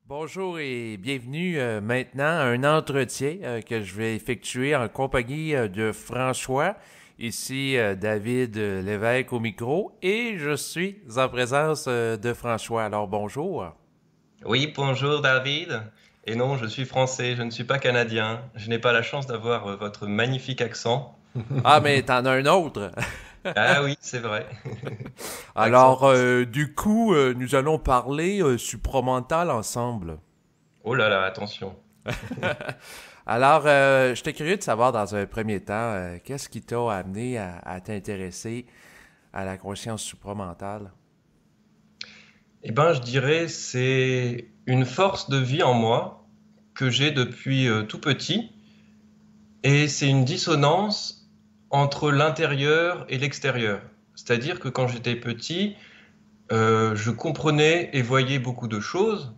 Bonjour et bienvenue maintenant à un entretien que je vais effectuer en compagnie de François. Ici David Lévesque au micro et je suis en présence de François. Alors bonjour. Oui, bonjour David. Et non, je suis français, je ne suis pas canadien. Je n'ai pas la chance d'avoir votre magnifique accent. Ah mais t'en as un autre. Ah oui, c'est vrai. L'accent Alors français. du coup nous allons parler supramental ensemble. Oh là là, attention. Alors j'étais curieux de savoir dans un premier temps qu'est-ce qui t'a amené à t'intéresser à la conscience supramentale. Eh ben, je dirais c'est une force de vie en moi que j'ai depuis tout petit. Et c'est une dissonance entre l'intérieur et l'extérieur. C'est-à-dire que quand j'étais petit, je comprenais et voyais beaucoup de choses,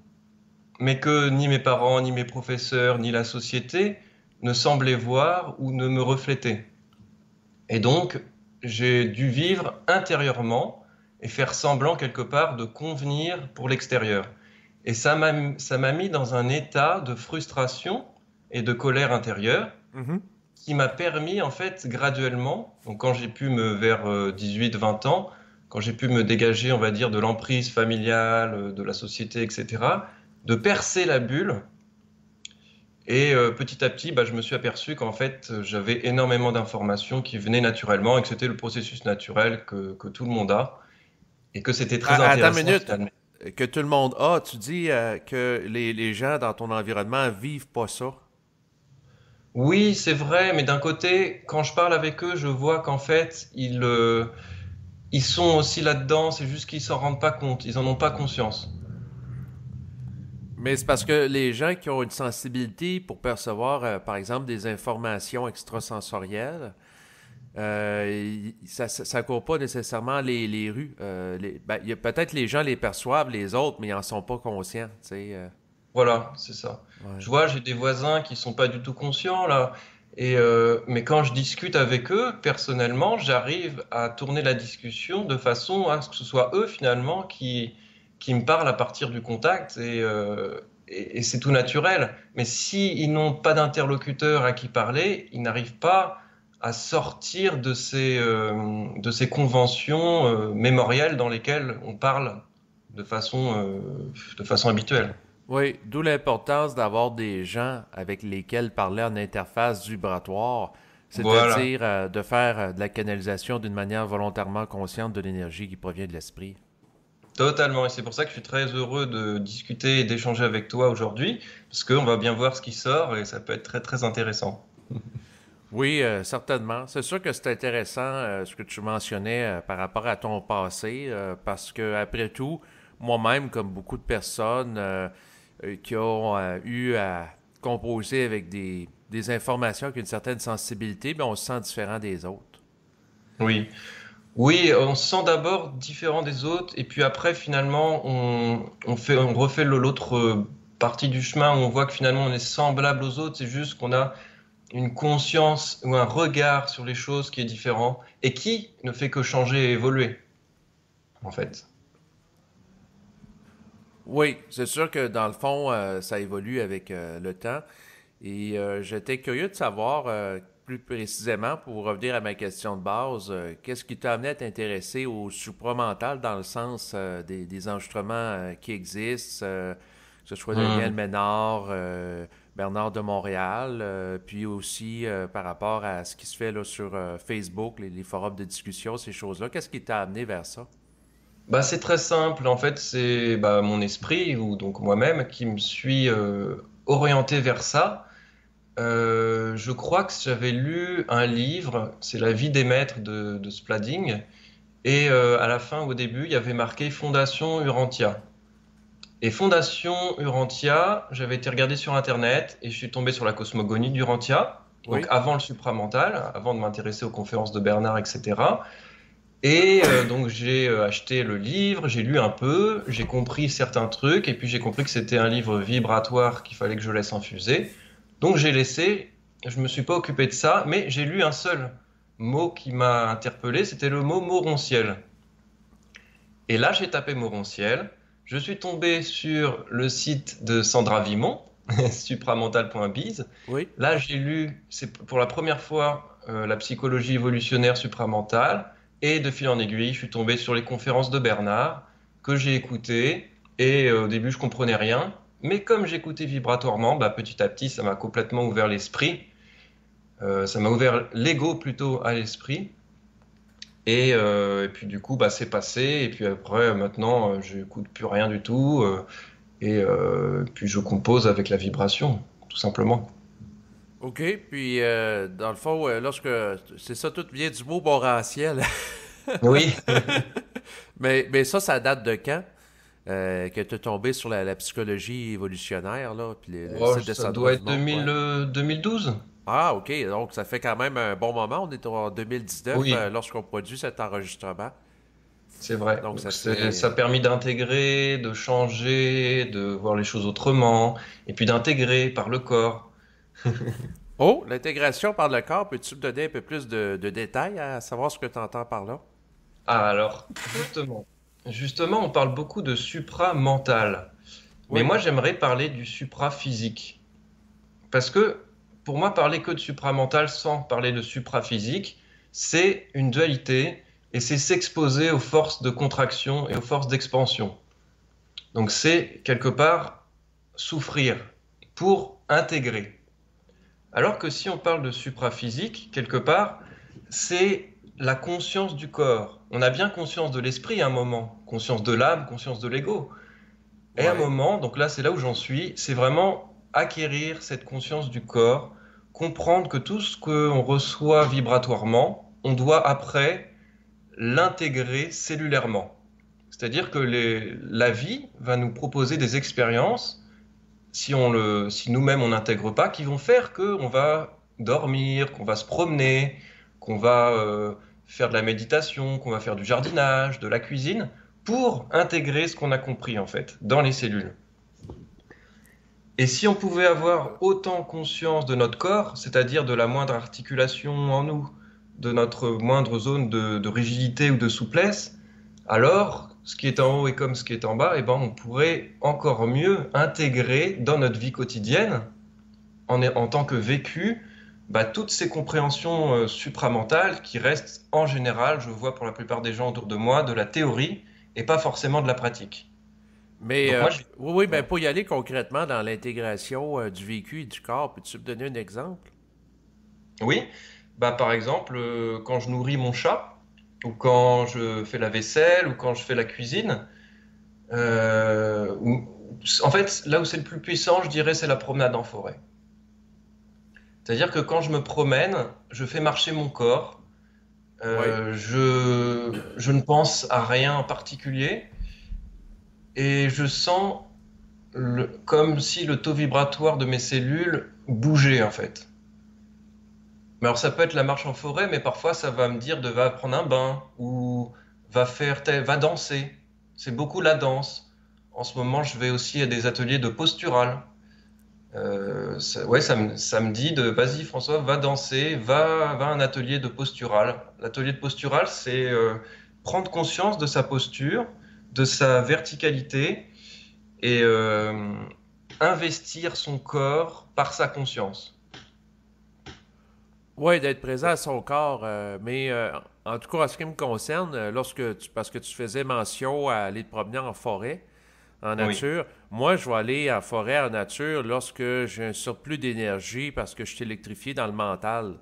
mais que ni mes parents, ni mes professeurs, ni la société ne semblaient voir ou ne me refléter. Et donc, j'ai dû vivre intérieurement et faire semblant quelque part de convenir pour l'extérieur. Et ça m'a mis dans un état de frustration et de colère intérieure Mhm. qui m'a permis, en fait, graduellement, donc quand j'ai pu vers 18-20 ans, quand j'ai pu me dégager, on va dire, de l'emprise familiale, de la société, etc., de percer la bulle. Et petit à petit, bah, je me suis aperçu qu'en fait, j'avais énormément d'informations qui venaient naturellement et que c'était le processus naturel que tout le monde a et que c'était très Attends une intéressant minute. finalement. Que tout le monde a, tu dis que les gens dans ton environnement vivent pas ça. Oui, c'est vrai, mais d'un côté, quand je parle avec eux, je vois qu'en fait, ils sont aussi là-dedans, c'est juste qu'ils s'en rendent pas compte, ils en ont pas conscience. Mais c'est parce que les gens qui ont une sensibilité pour percevoir, par exemple, des informations extrasensorielles, ça court pas nécessairement les rues. Ben, peut-être les gens les perçoivent, les autres, mais ils en sont pas conscients. Tu sais, Voilà, c'est ça. ouais. Je vois, j'ai des voisins qui sont pas du tout conscients là. Et mais quand je discute avec eux, personnellement, j'arrive à tourner la discussion de façon à ce que ce soit eux finalement qui me parlent à partir du contact et c'est tout naturel. Mais si ils n'ont pas d'interlocuteur à qui parler, ils n'arrivent pas à sortir de ces conventions mémorielles dans lesquelles on parle de façon habituelle. Oui, d'où l'importance d'avoir des gens avec lesquels parler en interface vibratoire, Voilà. c'est-à-dire de faire de la canalisation d'une manière volontairement consciente de l'énergie qui provient de l'esprit. Totalement, et c'est pour ça que je suis très heureux de discuter et d'échanger avec toi aujourd'hui, parce qu'on va bien voir ce qui sort et ça peut être très très intéressant. Oui, certainement. C'est sûr que c'est intéressant ce que tu mentionnais par rapport à ton passé, parce que après tout, moi-même, comme beaucoup de personnes qui ont eu à composer avec des informations avec une certaine sensibilité, ben, on se sent différent des autres. Oui, oui, on se sent d'abord différent des autres, et puis après finalement on refait l'autre partie du chemin où on voit que finalement on est semblable aux autres, c'est juste qu'on a une conscience ou un regard sur les choses qui est différent et qui ne fait que changer et évoluer en fait. Oui, c'est sûr que dans le fond, ça évolue avec le temps. Et j'étais curieux de savoir plus précisément, pour revenir à ma question de base, qu'est-ce qui t'a amené à t'intéresser au supramental dans le sens des enregistrements qui existent, que ce soit Daniel Hmm. Ménard, Bernard de Montréal, puis aussi par rapport à ce qui se fait là, sur Facebook, les forums de discussion, ces choses-là. Qu'est-ce qui t'a amené vers ça? Bah, c'est très simple. En fait, c'est bah, mon esprit, ou donc moi-même, qui me suis orienté vers ça. Je crois que j'avais lu un livre, c'est La vie des maîtres de Splading. Et à la fin, au début, il y avait marqué Fondation Urantia. Et Fondation Urantia, j'avais été regarder sur Internet et je suis tombé sur la cosmogonie d'Urantia. Donc Oui. avant le supramental, avant de m'intéresser aux conférences de Bernard, etc. Et donc j'ai acheté le livre, j'ai lu un peu, j'ai compris certains trucs, et puis j'ai compris que c'était un livre vibratoire qu'il fallait que je laisse infuser. Donc j'ai laissé, je me suis pas occupé de ça, mais j'ai lu un seul mot qui m'a interpellé, c'était le mot morontiel. Et là j'ai tapé morontiel, Je suis tombé sur le site de Sandra Vimont, supramental.biz. Oui. Là, j'ai lu, c'est pour la première fois, la psychologie évolutionnaire supramentale. Et de fil en aiguille, je suis tombé sur les conférences de Bernard, que j'ai écoutées. Et au début, je comprenais rien. Mais comme j'écoutais vibratoirement, bah, petit à petit, ça m'a complètement ouvert l'esprit. Ça m'a ouvert l'ego plutôt à l'esprit. Et puis du coup, bah, c'est passé. Et puis après, maintenant, je n'écoute plus rien du tout. Et puis je compose avec la vibration, tout simplement. OK. Puis, dans le fond, lorsque. C'est ça, tout vient du mot bourrentiel. Oui, Mais ça date de quand? Que tu es tombé sur la psychologie évolutionnaire, là, puis le oh, site de ça Sandra doit être Vimont, ouais. 2012. Ah, OK. Donc, ça fait quand même un bon moment. On est en 2019 Oui, lorsqu'on produit cet enregistrement. c'est vrai. Donc, Donc ça ça a fait. permis d'intégrer, de changer, de voir les choses autrement, et puis d'intégrer par le corps. Oh, l'intégration par le corps. Peux-tu me donner un peu plus de détails à savoir ce que tu entends par là? Ah, alors, justement, on parle beaucoup de supramental. Mais Oui. moi, j'aimerais parler du supraphysique. Parce que pour moi, parler que de supramental sans parler de supraphysique, c'est une dualité et c'est s'exposer aux forces de contraction et aux forces d'expansion. Donc c'est quelque part souffrir pour intégrer. Alors que si on parle de supraphysique, quelque part, c'est la conscience du corps. On a bien conscience de l'esprit à un moment, conscience de l'âme, conscience de l'ego. Et à un Ouais. moment, donc là c'est là où j'en suis, c'est vraiment acquérir cette conscience du corps, comprendre que tout ce qu'on reçoit vibratoirement, on doit après l'intégrer cellulairement. C'est-à-dire que la vie va nous proposer des expériences, si nous-mêmes on n'intègre pas, qui vont faire qu'on va dormir, qu'on va se promener, qu'on va faire de la méditation, qu'on va faire du jardinage, de la cuisine, pour intégrer ce qu'on a compris en fait dans les cellules. Et si on pouvait avoir autant conscience de notre corps, c'est-à-dire de la moindre articulation en nous, de notre moindre zone de rigidité ou de souplesse, alors ce qui est en haut est comme ce qui est en bas, et ben on pourrait encore mieux intégrer dans notre vie quotidienne, en tant que vécu, bah, toutes ces compréhensions supramentales qui restent en général, je vois pour la plupart des gens autour de moi, de la théorie et pas forcément de la pratique. Mais Donc moi, oui, oui, ben ouais. pour y aller concrètement dans l'intégration du vécu et du corps, peux-tu me donner un exemple? Oui, bah, par exemple, quand je nourris mon chat, ou quand je fais la vaisselle, ou quand je fais la cuisine, en fait, là où c'est le plus puissant, je dirais, c'est la promenade en forêt. C'est-à-dire que quand je me promène, je fais marcher mon corps, Oui. je ne pense à rien en particulier, et je sens comme si le taux vibratoire de mes cellules bougeait, en fait. Mais alors ça peut être la marche en forêt, mais parfois ça va me dire de va prendre un bain ou va danser. C'est beaucoup la danse. En ce moment, je vais aussi à des ateliers de postural. Ouais, ça me dit de vas-y François, va danser, va à un atelier de postural. L'atelier de postural, c'est prendre conscience de sa posture, de sa verticalité et investir son corps par sa conscience. Oui, d'être présent à son corps. Mais en tout cas, en ce qui me concerne, parce que tu faisais mention à aller te promener en forêt, en Oui. nature, moi, je vais aller en forêt, en nature, lorsque j'ai un surplus d'énergie parce que je suis électrifié dans le mental.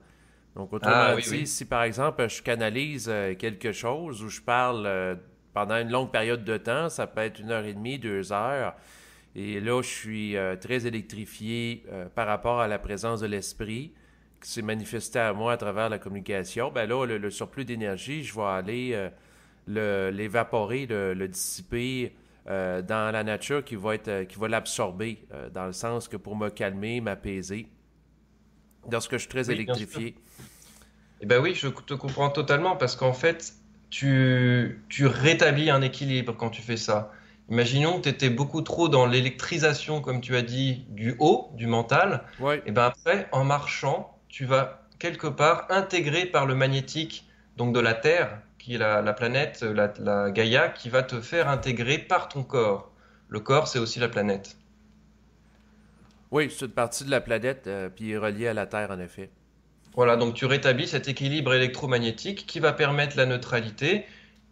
Donc, Ah autrement oui, dit, oui. si par exemple, je canalise quelque chose ou je parle pendant une longue période de temps, ça peut être 1 heure et demie, 2 heures, et là, je suis très électrifié par rapport à la présence de l'esprit qui s'est manifesté à moi à travers la communication. Ben là, le surplus d'énergie, je vais aller l'évaporer, le dissiper dans la nature qui va l'absorber, dans le sens que pour me calmer, m'apaiser, lorsque je suis très Oui, bien sûr. électrifié. Eh ben oui, je te comprends totalement parce qu'en fait, tu rétablis un équilibre quand tu fais ça. Imaginons que tu étais beaucoup trop dans l'électrisation, comme tu as dit, du haut, du mental. Oui, Et ben après, en marchant, tu vas quelque part intégrer par le magnétique, donc de la Terre, qui est la planète, la Gaïa, qui va te faire intégrer par ton corps. Le corps, c'est aussi la planète. Oui, c'est une partie de la planète, puis reliée à la Terre, en effet. Voilà, donc tu rétablis cet équilibre électromagnétique qui va permettre la neutralité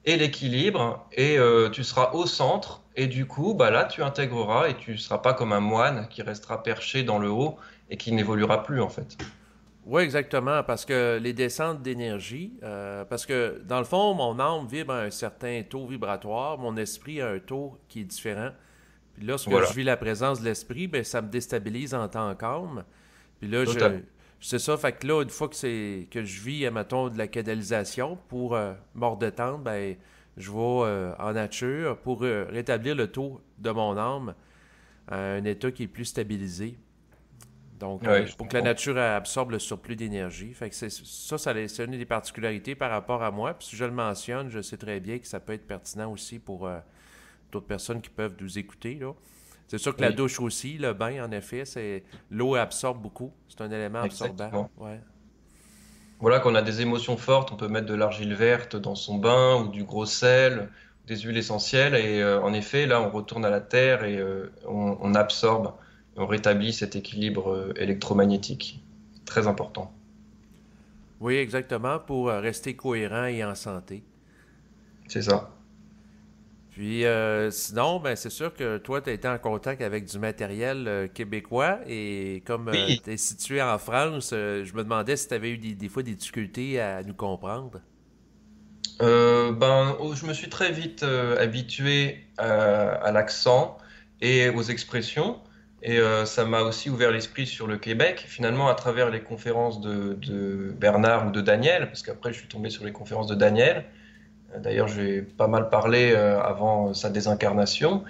et l'équilibre, et tu seras au centre, et du coup, bah là, tu intégreras, et tu ne seras pas comme un moine qui restera perché dans le haut et qui n'évoluera plus, en fait. Oui, exactement, parce que les descentes d'énergie, parce que dans le fond, mon âme vibre à un certain taux vibratoire, mon esprit a un taux qui est différent. Puis lorsque je Voilà, vis la présence de l'esprit, ben, ça me déstabilise en temps calme. Puis là, totalement. c'est ça, fait que là, une fois que je vis, mettons, de la canalisation pour me redétendre, ben, je vais en nature pour rétablir le taux de mon âme à un état qui est plus stabilisé. Donc, Oui, je pour que la comprends. nature absorbe le surplus d'énergie. Fait que c'est une des particularités par rapport à moi. Puis si je le mentionne, je sais très bien que ça peut être pertinent aussi pour d'autres personnes qui peuvent nous écouter, là. C'est sûr que la Oui, douche aussi, le bain, en effet, c'est l'eau absorbe beaucoup. C'est un élément absorbant. exactement. Ouais. Voilà, quand on a des émotions fortes, on peut mettre de l'argile verte dans son bain ou du gros sel, des huiles essentielles. Et en effet, là, on retourne à la terre et on absorbe, on rétablit cet équilibre électromagnétique. Très important. Oui, exactement, pour rester cohérent et en santé. C'est ça. Puis sinon, ben, c'est sûr que toi, tu as été en contact avec du matériel québécois et comme Oui, tu es situé en France, je me demandais si tu avais eu des fois des difficultés à nous comprendre. je me suis très vite habitué à l'accent et aux expressions. Et ça m'a aussi ouvert l'esprit sur le Québec, finalement, à travers les conférences de Bernard ou de Daniel, parce qu'après, je suis tombé sur les conférences de Daniel. D'ailleurs, j'ai pas mal parlé avant sa désincarnation.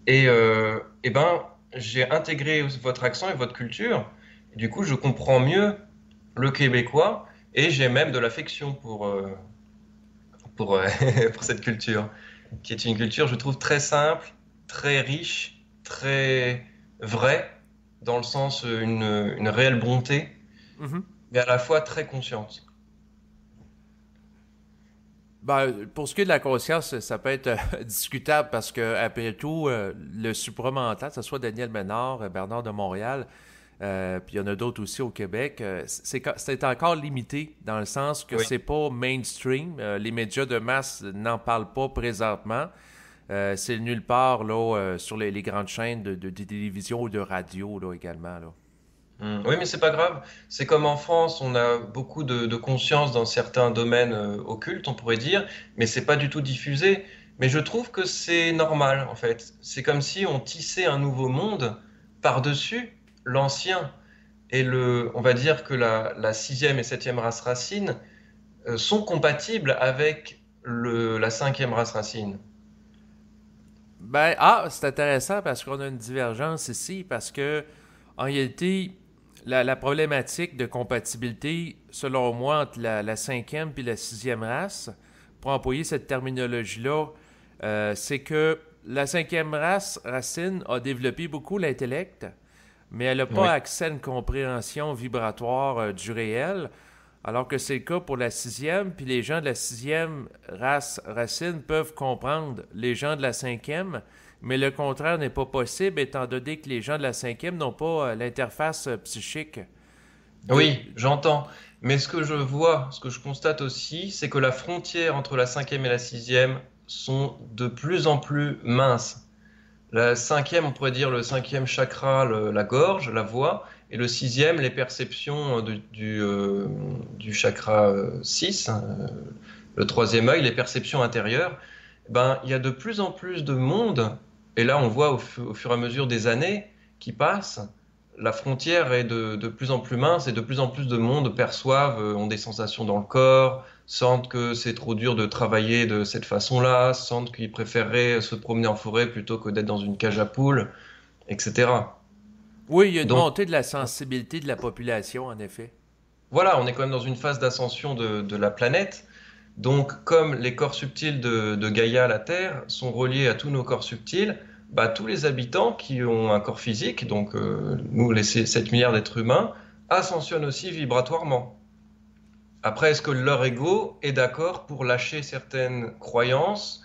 Et ben, j'ai intégré votre accent et votre culture. Et du coup, je comprends mieux le québécois et j'ai même de l'affection pour, pour cette culture, qui est une culture, je trouve, très simple, très riche, très vraie, dans le sens une réelle bonté, Mhm. mais à la fois très consciente. Ben, pour ce qui est de la conscience, ça peut être discutable parce que, après tout, le supramental, que ce soit Daniel Ménard, Bernard de Montréal, puis il y en a d'autres aussi au Québec, c'est encore limité dans le sens que Oui. c'est pas mainstream. Les médias de masse n'en parlent pas présentement. C'est nulle part là, sur les grandes chaînes de télévision ou de radio là, également. Là. Oui, mais c'est pas grave. C'est comme en France, on a beaucoup de conscience dans certains domaines occultes, on pourrait dire, mais c'est pas du tout diffusé. Mais je trouve que c'est normal, en fait. C'est comme si on tissait un nouveau monde par-dessus l'ancien. Et on va dire que la sixième et septième race racine sont compatibles avec la cinquième race racine. Ben, c'est intéressant parce qu'on a une divergence ici, parce que, en réalité, la problématique de compatibilité, selon moi, entre la cinquième et la sixième race, pour employer cette terminologie-là, c'est que la cinquième race, racine, a développé beaucoup l'intellect, mais elle n'a pas Oui. accès à une compréhension vibratoire du réel, alors que c'est le cas pour la sixième, puis les gens de la sixième race racine peuvent comprendre les gens de la cinquième, mais le contraire n'est pas possible étant donné que les gens de la cinquième n'ont pas l'interface psychique de... Oui, j'entends. Mais ce que je vois, ce que je constate aussi, c'est que la frontière entre la cinquième et la sixième sont de plus en plus minces. La cinquième, on pourrait dire le cinquième chakra, la gorge, la voix, et le sixième, les perceptions du chakra 6, hein, le troisième œil, les perceptions intérieures. Ben, il y a de plus en plus de monde, et là on voit au fur et à mesure des années qui passent, la frontière est de plus en plus mince et de plus en plus de monde perçoivent, ont des sensations dans le corps, sentent que c'est trop dur de travailler de cette façon-là, sentent qu'ils préféreraient se promener en forêt plutôt que d'être dans une cage à poules, etc. Oui, il y a une Donc montée de la sensibilité de la population, en effet. voilà, on est quand même dans une phase d'ascension de la planète. Donc, comme les corps subtils de Gaïa, la Terre, sont reliés à tous nos corps subtils, bah, tous les habitants qui ont un corps physique, donc nous, les 7 milliards d'êtres humains, ascensionnent aussi vibratoirement. Après, est-ce que leur ego est d'accord pour lâcher certaines croyances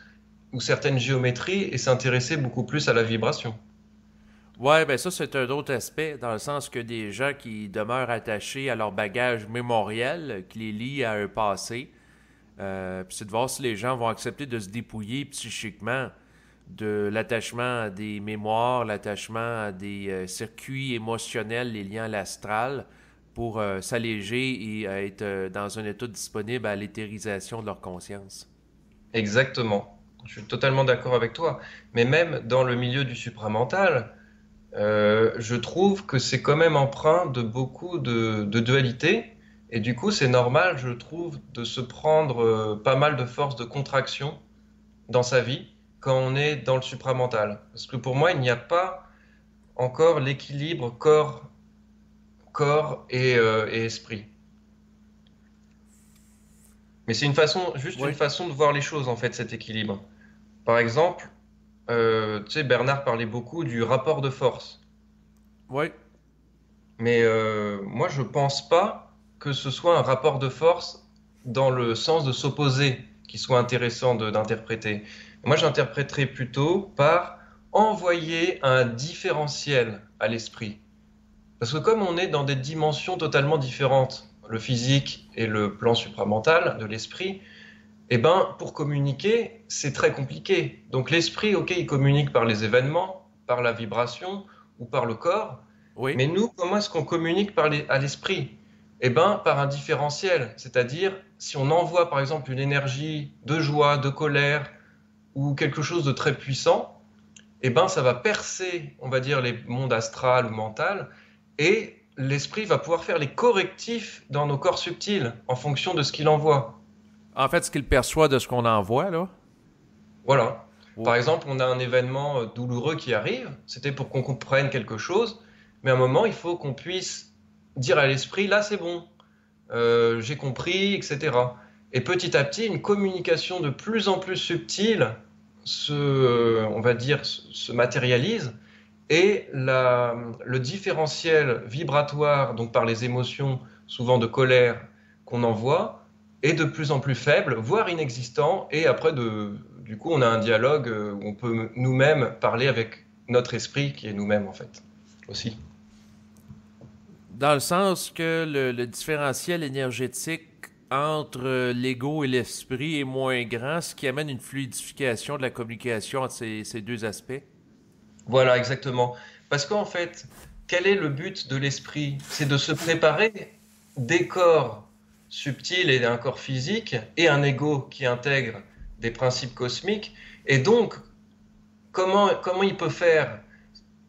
ou certaines géométries et s'intéresser beaucoup plus à la vibration. Ouais, ben ça, c'est un autre aspect, dans le sens que des gens qui demeurent attachés à leur bagage mémoriel, qui les lie à un passé, puis c'est de voir si les gens vont accepter de se dépouiller psychiquement de l'attachement à des mémoires, l'attachement à des circuits émotionnels, les liens à l'astral, pour s'alléger et être dans un état disponible à l'éthérisation de leur conscience. Exactement. Je suis totalement d'accord avec toi. Mais même dans le milieu du supramental, je trouve que c'est quand même empreint de beaucoup de dualité. Et du coup, c'est normal, je trouve, de se prendre pas mal de force de contraction dans sa vie quand on est dans le supramental. Parce que pour moi, il n'y a pas encore l'équilibre corps et esprit. Mais c'est juste une Oui, façon de voir les choses, en fait, cet équilibre. Par exemple, tu sais, Bernard parlait beaucoup du rapport de force. oui. Mais moi, je pense pas que ce soit un rapport de force dans le sens de s'opposer qui soit intéressant d'interpréter. Moi, j'interpréterais plutôt par envoyer un différentiel à l'esprit. Parce que comme on est dans des dimensions totalement différentes, le physique et le plan supramental de l'esprit, eh ben, pour communiquer, c'est très compliqué. Donc l'esprit, ok, il communique par les événements, par la vibration ou par le corps, Oui. mais nous, comment est-ce qu'on communique à l'esprit? Eh ben, par un différentiel, c'est-à-dire si on envoie par exemple une énergie de joie, de colère ou quelque chose de très puissant, eh ben, ça va percer, on va dire, les mondes astral ou mental, et l'esprit va pouvoir faire les correctifs dans nos corps subtils en fonction de ce qu'il envoie. En fait, ce qu'il perçoit de ce qu'on envoie, là. Voilà. Par Oh. exemple, on a un événement douloureux qui arrive, c'était pour qu'on comprenne quelque chose, mais à un moment, il faut qu'on puisse dire à l'esprit, là c'est bon, j'ai compris, etc. Et petit à petit, une communication de plus en plus subtile on va dire, se matérialise, et le différentiel vibratoire, donc par les émotions, souvent de colère, qu'on envoie, est de plus en plus faible, voire inexistant, et après, du coup, on a un dialogue où on peut nous-mêmes parler avec notre esprit, qui est nous-mêmes, en fait, aussi. Dans le sens que le différentiel énergétique entre l'ego et l'esprit est moins grand, ce qui amène une fluidification de la communication entre ces deux aspects. Voilà, exactement. Parce qu'en fait, quel est le but de l'esprit? C'est de se préparer des corps subtils et un corps physique et un ego qui intègre des principes cosmiques. Et donc, comment il peut faire?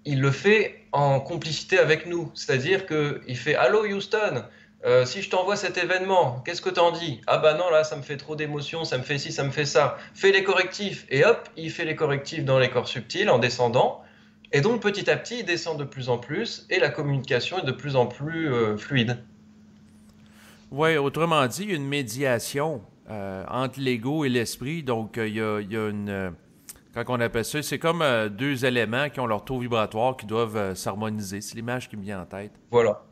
Il le fait en complicité avec nous. C'est-à-dire qu'il fait Allô Houston, si je t'envoie cet événement, qu'est-ce que t'en dis? Ah bah non, là, ça me fait trop d'émotions, ça me fait ci, ça me fait ça. Fais les correctifs. Et hop, il fait les correctifs dans les corps subtils en descendant. Et donc petit à petit, il descend de plus en plus et la communication est de plus en plus fluide. Oui, autrement dit, il y a une médiation entre l'ego et l'esprit. Donc, il y a une. Quand on appelle ça, c'est comme deux éléments qui ont leur taux vibratoire qui doivent s'harmoniser. C'est l'image qui me vient en tête. Voilà,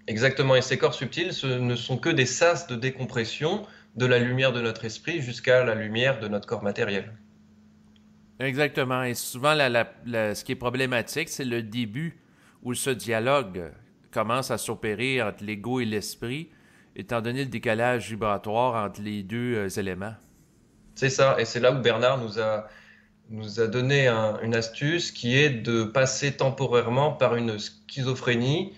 exactement. Et ces corps subtils, ce ne sont que des sas de décompression de la lumière de notre esprit jusqu'à la lumière de notre corps matériel. Exactement. Et souvent, ce qui est problématique, c'est le début où ce dialogue commence à s'opérer entre l'ego et l'esprit, étant donné le décalage vibratoire entre les deux éléments. C'est ça, et c'est là où Bernard nous a donné une astuce qui est de passer temporairement par une schizophrénie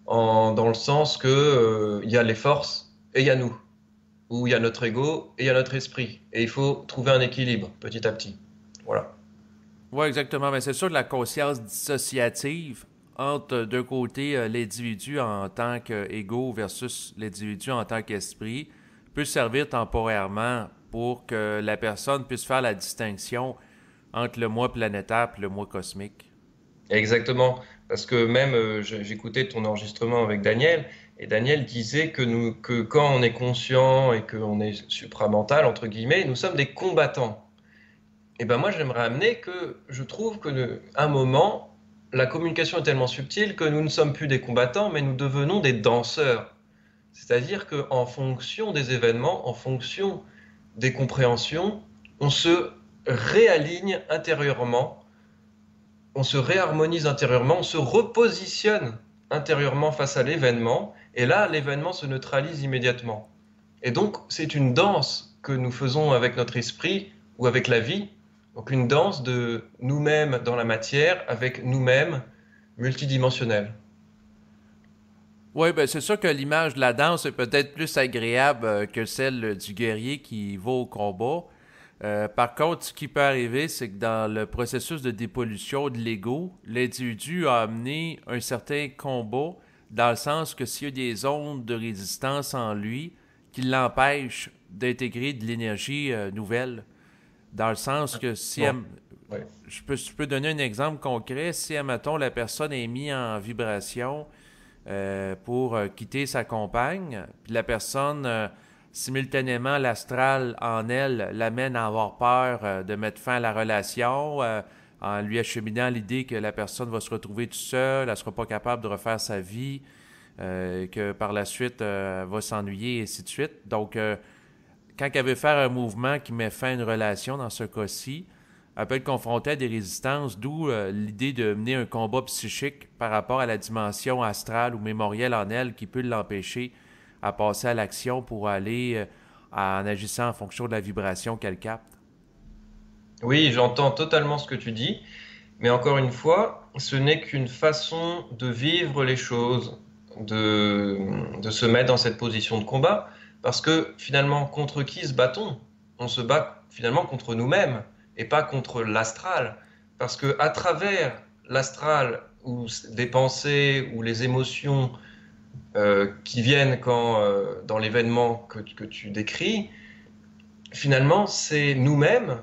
dans le sens que, il y a les forces et il y a nous, où il y a notre ego et il y a notre esprit. Et il faut trouver un équilibre petit à petit. Voilà. Oui, exactement. Mais c'est sûr que la conscience dissociative entre, d'un côté, l'individu en tant qu'ego versus l'individu en tant qu'esprit peut servir temporairement pour que la personne puisse faire la distinction entre le moi planétaire et le moi cosmique. Exactement. Parce que même, j'écoutais ton enregistrement avec Daniel, et Daniel disait que quand on est conscient et qu'on est supramental, entre guillemets, nous sommes des combattants. Et ben moi, j'aimerais amener que je trouve que un moment, la communication est tellement subtile que nous ne sommes plus des combattants, mais nous devenons des danseurs. C'est-à-dire qu'en fonction des événements, en fonction des compréhensions, on se réaligne intérieurement, on se réharmonise intérieurement, on se repositionne intérieurement face à l'événement, et là, l'événement se neutralise immédiatement. Et donc, c'est une danse que nous faisons avec notre esprit ou avec la vie, donc une danse de nous-mêmes dans la matière avec nous-mêmes multidimensionnels. Oui, ben c'est sûr que l'image de la danse est peut-être plus agréable que celle du guerrier qui va au combat. Par contre, ce qui peut arriver, c'est que dans le processus de dépollution de l'ego, l'individu a amené un certain combat dans le sens que s'il y a des ondes de résistance en lui qui l'empêchent d'intégrer de l'énergie nouvelle. Dans le sens que si Bon, ouais. je peux donner un exemple concret, si, admettons, la personne est mise en vibration pour quitter sa compagne, puis la personne, simultanément, l'astral en elle l'amène à avoir peur de mettre fin à la relation, en lui acheminant l'idée que la personne va se retrouver toute seule, elle ne sera pas capable de refaire sa vie, que par la suite, elle va s'ennuyer, et ainsi de suite. Donc, quand elle veut faire un mouvement qui met fin à une relation, dans ce cas-ci, elle peut être confrontée à des résistances, d'où l'idée de mener un combat psychique par rapport à la dimension astrale ou mémorielle en elle qui peut l'empêcher à passer à l'action pour aller en agissant en fonction de la vibration qu'elle capte. Oui, j'entends totalement ce que tu dis, mais encore une fois, ce n'est qu'une façon de vivre les choses, de se mettre dans cette position de combat, parce que finalement, contre qui se bat-on? On se bat finalement contre nous-mêmes et pas contre l'astral, parce que à travers l'astral ou des pensées ou les émotions qui viennent dans l'événement que tu décris, finalement, c'est nous-mêmes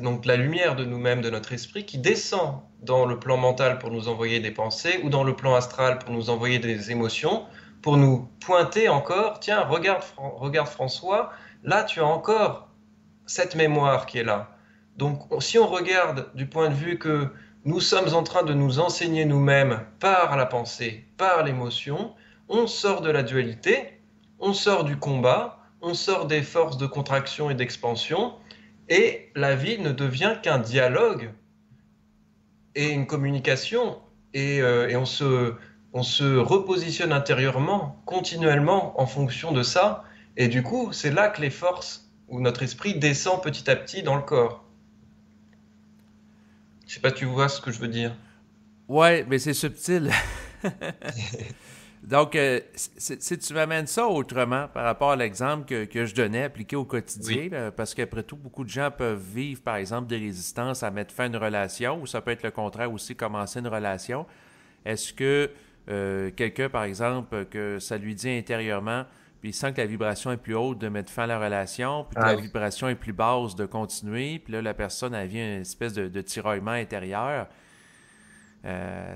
donc la lumière de nous-mêmes, de notre esprit, qui descend dans le plan mental pour nous envoyer des pensées ou dans le plan astral pour nous envoyer des émotions, pour nous pointer encore, tiens, regarde François, là tu as encore cette mémoire qui est là. Donc si on regarde du point de vue que nous sommes en train de nous enseigner nous-mêmes par la pensée, par l'émotion, on sort de la dualité, on sort du combat, on sort des forces de contraction et d'expansion, et la vie ne devient qu'un dialogue et une communication, et on se repositionne intérieurement, continuellement, en fonction de ça, et du coup, c'est là que les forces, ou notre esprit descend petit à petit dans le corps. Je sais pas si tu vois ce que je veux dire. Ouais, mais c'est subtil. Donc, si tu m'amènes ça autrement par rapport à l'exemple que je donnais appliqué au quotidien, Oui. là, parce qu'après tout, beaucoup de gens peuvent vivre, par exemple, des résistances à mettre fin à une relation, ou ça peut être le contraire aussi, commencer une relation. Est-ce que quelqu'un, par exemple, que ça lui dit intérieurement, puis il sent que la vibration est plus haute de mettre fin à la relation, puis que Ah la oui. vibration est plus basse de continuer, puis là, la personne, elle vient une espèce de tiraillement intérieur.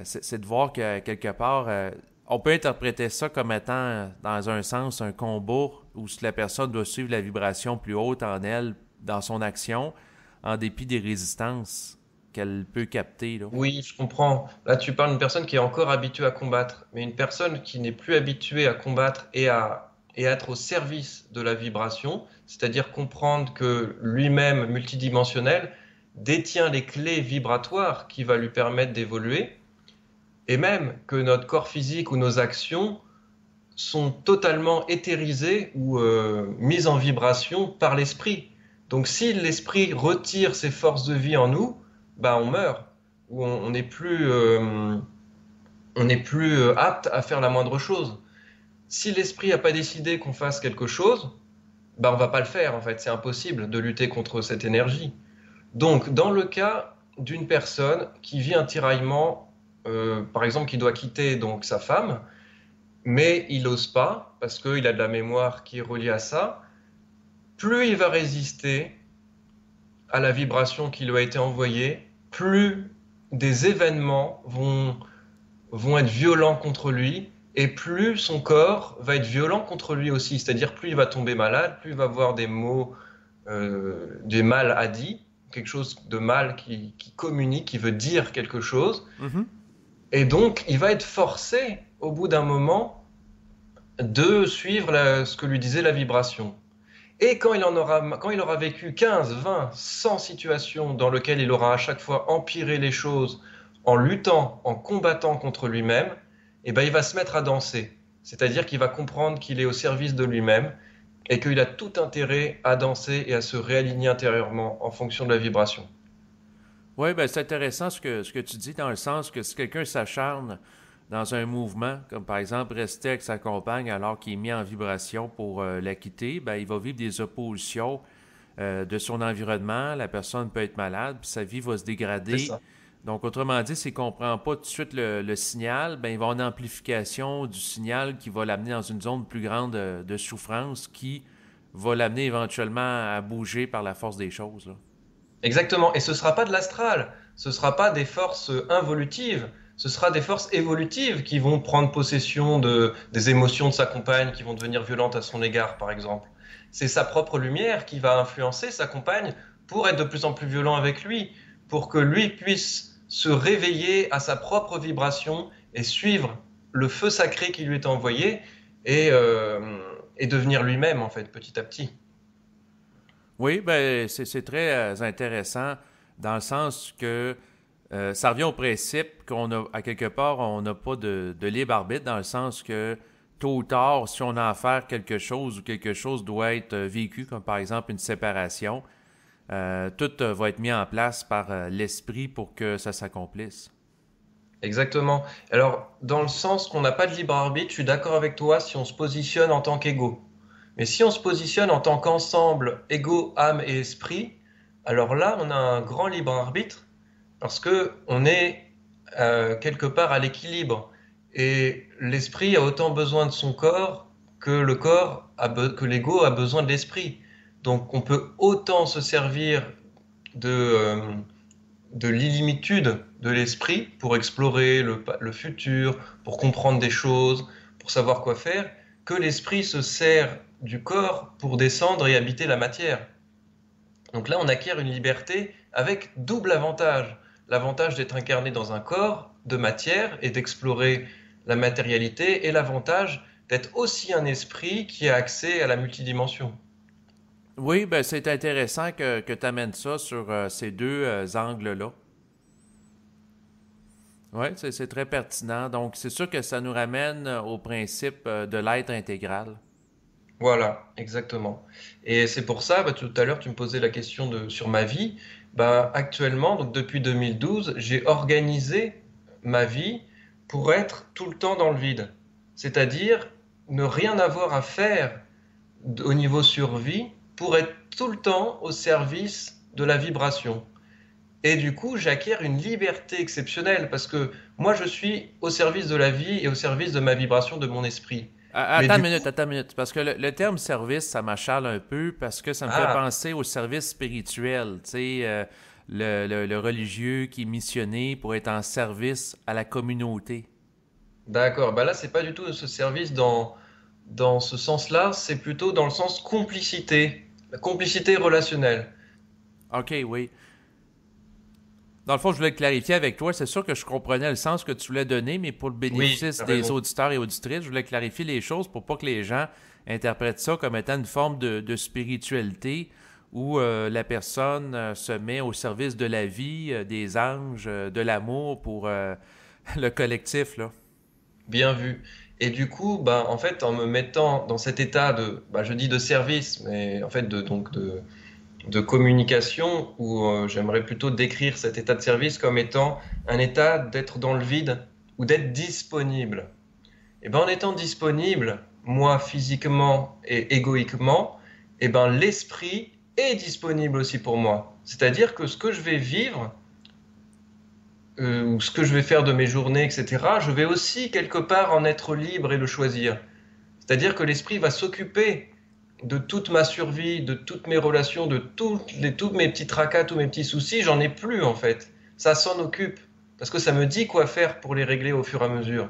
C'est de voir que quelque part, on peut interpréter ça comme étant, dans un sens, un combat où si la personne doit suivre la vibration plus haute en elle dans son action, en dépit des résistances qu'elle peut capter, là. Oui, je comprends. Là, tu parles d'une personne qui est encore habituée à combattre, mais une personne qui n'est plus habituée à combattre et à être au service de la vibration, c'est-à-dire comprendre que lui-même, multidimensionnel, détient les clés vibratoires qui va lui permettre d'évoluer, et même que notre corps physique ou nos actions sont totalement éthérisées ou mises en vibration par l'esprit. Donc, si l'esprit retire ses forces de vie en nous, bah, on meurt, ou on n'est plus, on n'est plus apte à faire la moindre chose. Si l'esprit n'a pas décidé qu'on fasse quelque chose, bah, on va pas le faire en fait. C'est impossible de lutter contre cette énergie. Donc, dans le cas d'une personne qui vit un tiraillement, par exemple, qui doit quitter donc sa femme, mais il n'ose pas parce qu'il a de la mémoire qui est reliée à ça, plus il va résister à la vibration qui lui a été envoyée, plus des événements vont être violents contre lui, et plus son corps va être violent contre lui aussi. C'est-à-dire plus il va tomber malade, plus il va avoir des maux, des maladies, quelque chose de mal qui communique, qui veut dire quelque chose. Mhm. Et donc, il va être forcé, au bout d'un moment, de suivre ce que lui disait la vibration. Et quand il aura vécu 15, 20, 100 situations dans lesquelles il aura à chaque fois empiré les choses en luttant, en combattant contre lui-même, eh ben, il va se mettre à danser. C'est-à-dire qu'il va comprendre qu'il est au service de lui-même et qu'il a tout intérêt à danser et à se réaligner intérieurement en fonction de la vibration. Oui, ben c'est intéressant ce que tu dis dans le sens que si quelqu'un s'acharne dans un mouvement, comme par exemple rester avec sa compagne alors qu'il est mis en vibration pour la quitter, ben il va vivre des oppositions de son environnement, la personne peut être malade, puis sa vie va se C'est dégrader. ça. Donc, autrement dit, s'il ne comprend pas tout de suite le signal, ben, il va y avoir une amplification du signal qui va l'amener dans une zone plus grande de souffrance qui va l'amener éventuellement à bouger par la force des choses, là. Exactement. Et ce ne sera pas de l'astral, ce ne sera pas des forces involutives, ce sera des forces évolutives qui vont prendre possession des émotions de sa compagne, qui vont devenir violentes à son égard, par exemple. C'est sa propre lumière qui va influencer sa compagne pour être de plus en plus violent avec lui, pour que lui puisse se réveiller à sa propre vibration et suivre le feu sacré qui lui est envoyé et, euh, et devenir lui-même, en fait, petit à petit. Oui, ben, c'est très intéressant dans le sens que ça revient au principe qu'on a, à quelque part, on n'a pas de libre arbitre dans le sens que tôt ou tard, si on a à faire quelque chose ou quelque chose doit être vécu, comme par exemple une séparation, tout va être mis en place par l'esprit pour que ça s'accomplisse. Exactement. Alors, dans le sens qu'on n'a pas de libre arbitre, je suis d'accord avec toi si on se positionne en tant qu'ego. Mais si on se positionne en tant qu'ensemble, ego, âme et esprit, alors là, on a un grand libre arbitre parce que on est quelque part à l'équilibre. Et l'esprit a autant besoin de son corps que que l'ego a besoin de l'esprit. Donc, on peut autant se servir de, de l'illimitude de l'esprit pour explorer le futur, pour comprendre des choses, pour savoir quoi faire, que l'esprit se sert du corps pour descendre et habiter la matière. Donc là, on acquiert une liberté avec double avantage. L'avantage d'être incarné dans un corps de matière et d'explorer la matérialité, et l'avantage d'être aussi un esprit qui a accès à la multidimension. Oui, ben, c'est intéressant que tu amènes ça sur ces deux angles-là. Oui, c'est très pertinent. Donc, c'est sûr que ça nous ramène au principe de l'être intégral. Voilà, exactement. Et c'est pour ça, bah, tout à l'heure, tu me posais la question sur ma vie. Bah, actuellement, donc depuis 2012, j'ai organisé ma vie pour être tout le temps dans le vide. C'est-à-dire ne rien avoir à faire au niveau survie pour être tout le temps au service de la vibration. Et du coup, j'acquiers une liberté exceptionnelle parce que moi, je suis au service de la vie et au service de ma vibration, de mon esprit. Mais du coup, Attends une minute, parce que le terme service, ça m'achale un peu, parce que ça me fait ah, penser au service spirituel, tu sais, le religieux qui est missionné pour être en service à la communauté. d'accord. Bah là, c'est pas du tout ce service dans ce sens-là, c'est plutôt dans le sens complicité, la complicité relationnelle. OK, oui. Dans le fond, je voulais clarifier avec toi. C'est sûr que je comprenais le sens que tu voulais donner, mais pour le Oui, bénéfice t'as des raison. auditeurs et auditrices, je voulais clarifier les choses pour pas que les gens interprètent ça comme étant une forme de spiritualité où la personne se met au service de la vie, des anges, de l'amour pour le collectif, là. Bien vu. Et du coup, bah, en fait, en me mettant dans cet état bah, je dis de service, mais en fait de communication, où j'aimerais plutôt décrire cet état de service comme étant un état d'être dans le vide ou d'être disponible. Et ben, en étant disponible, moi physiquement et égoïquement, et ben, l'esprit est disponible aussi pour moi. C'est-à-dire que ce que je vais vivre, ou ce que je vais faire de mes journées, etc., je vais aussi quelque part en être libre et le choisir. C'est-à-dire que l'esprit va s'occuper de toute ma survie, de toutes mes relations, de tous mes petits tracas, tous mes petits soucis, j'en ai plus en fait. Ça s'en occupe. Parce que ça me dit quoi faire pour les régler au fur et à mesure.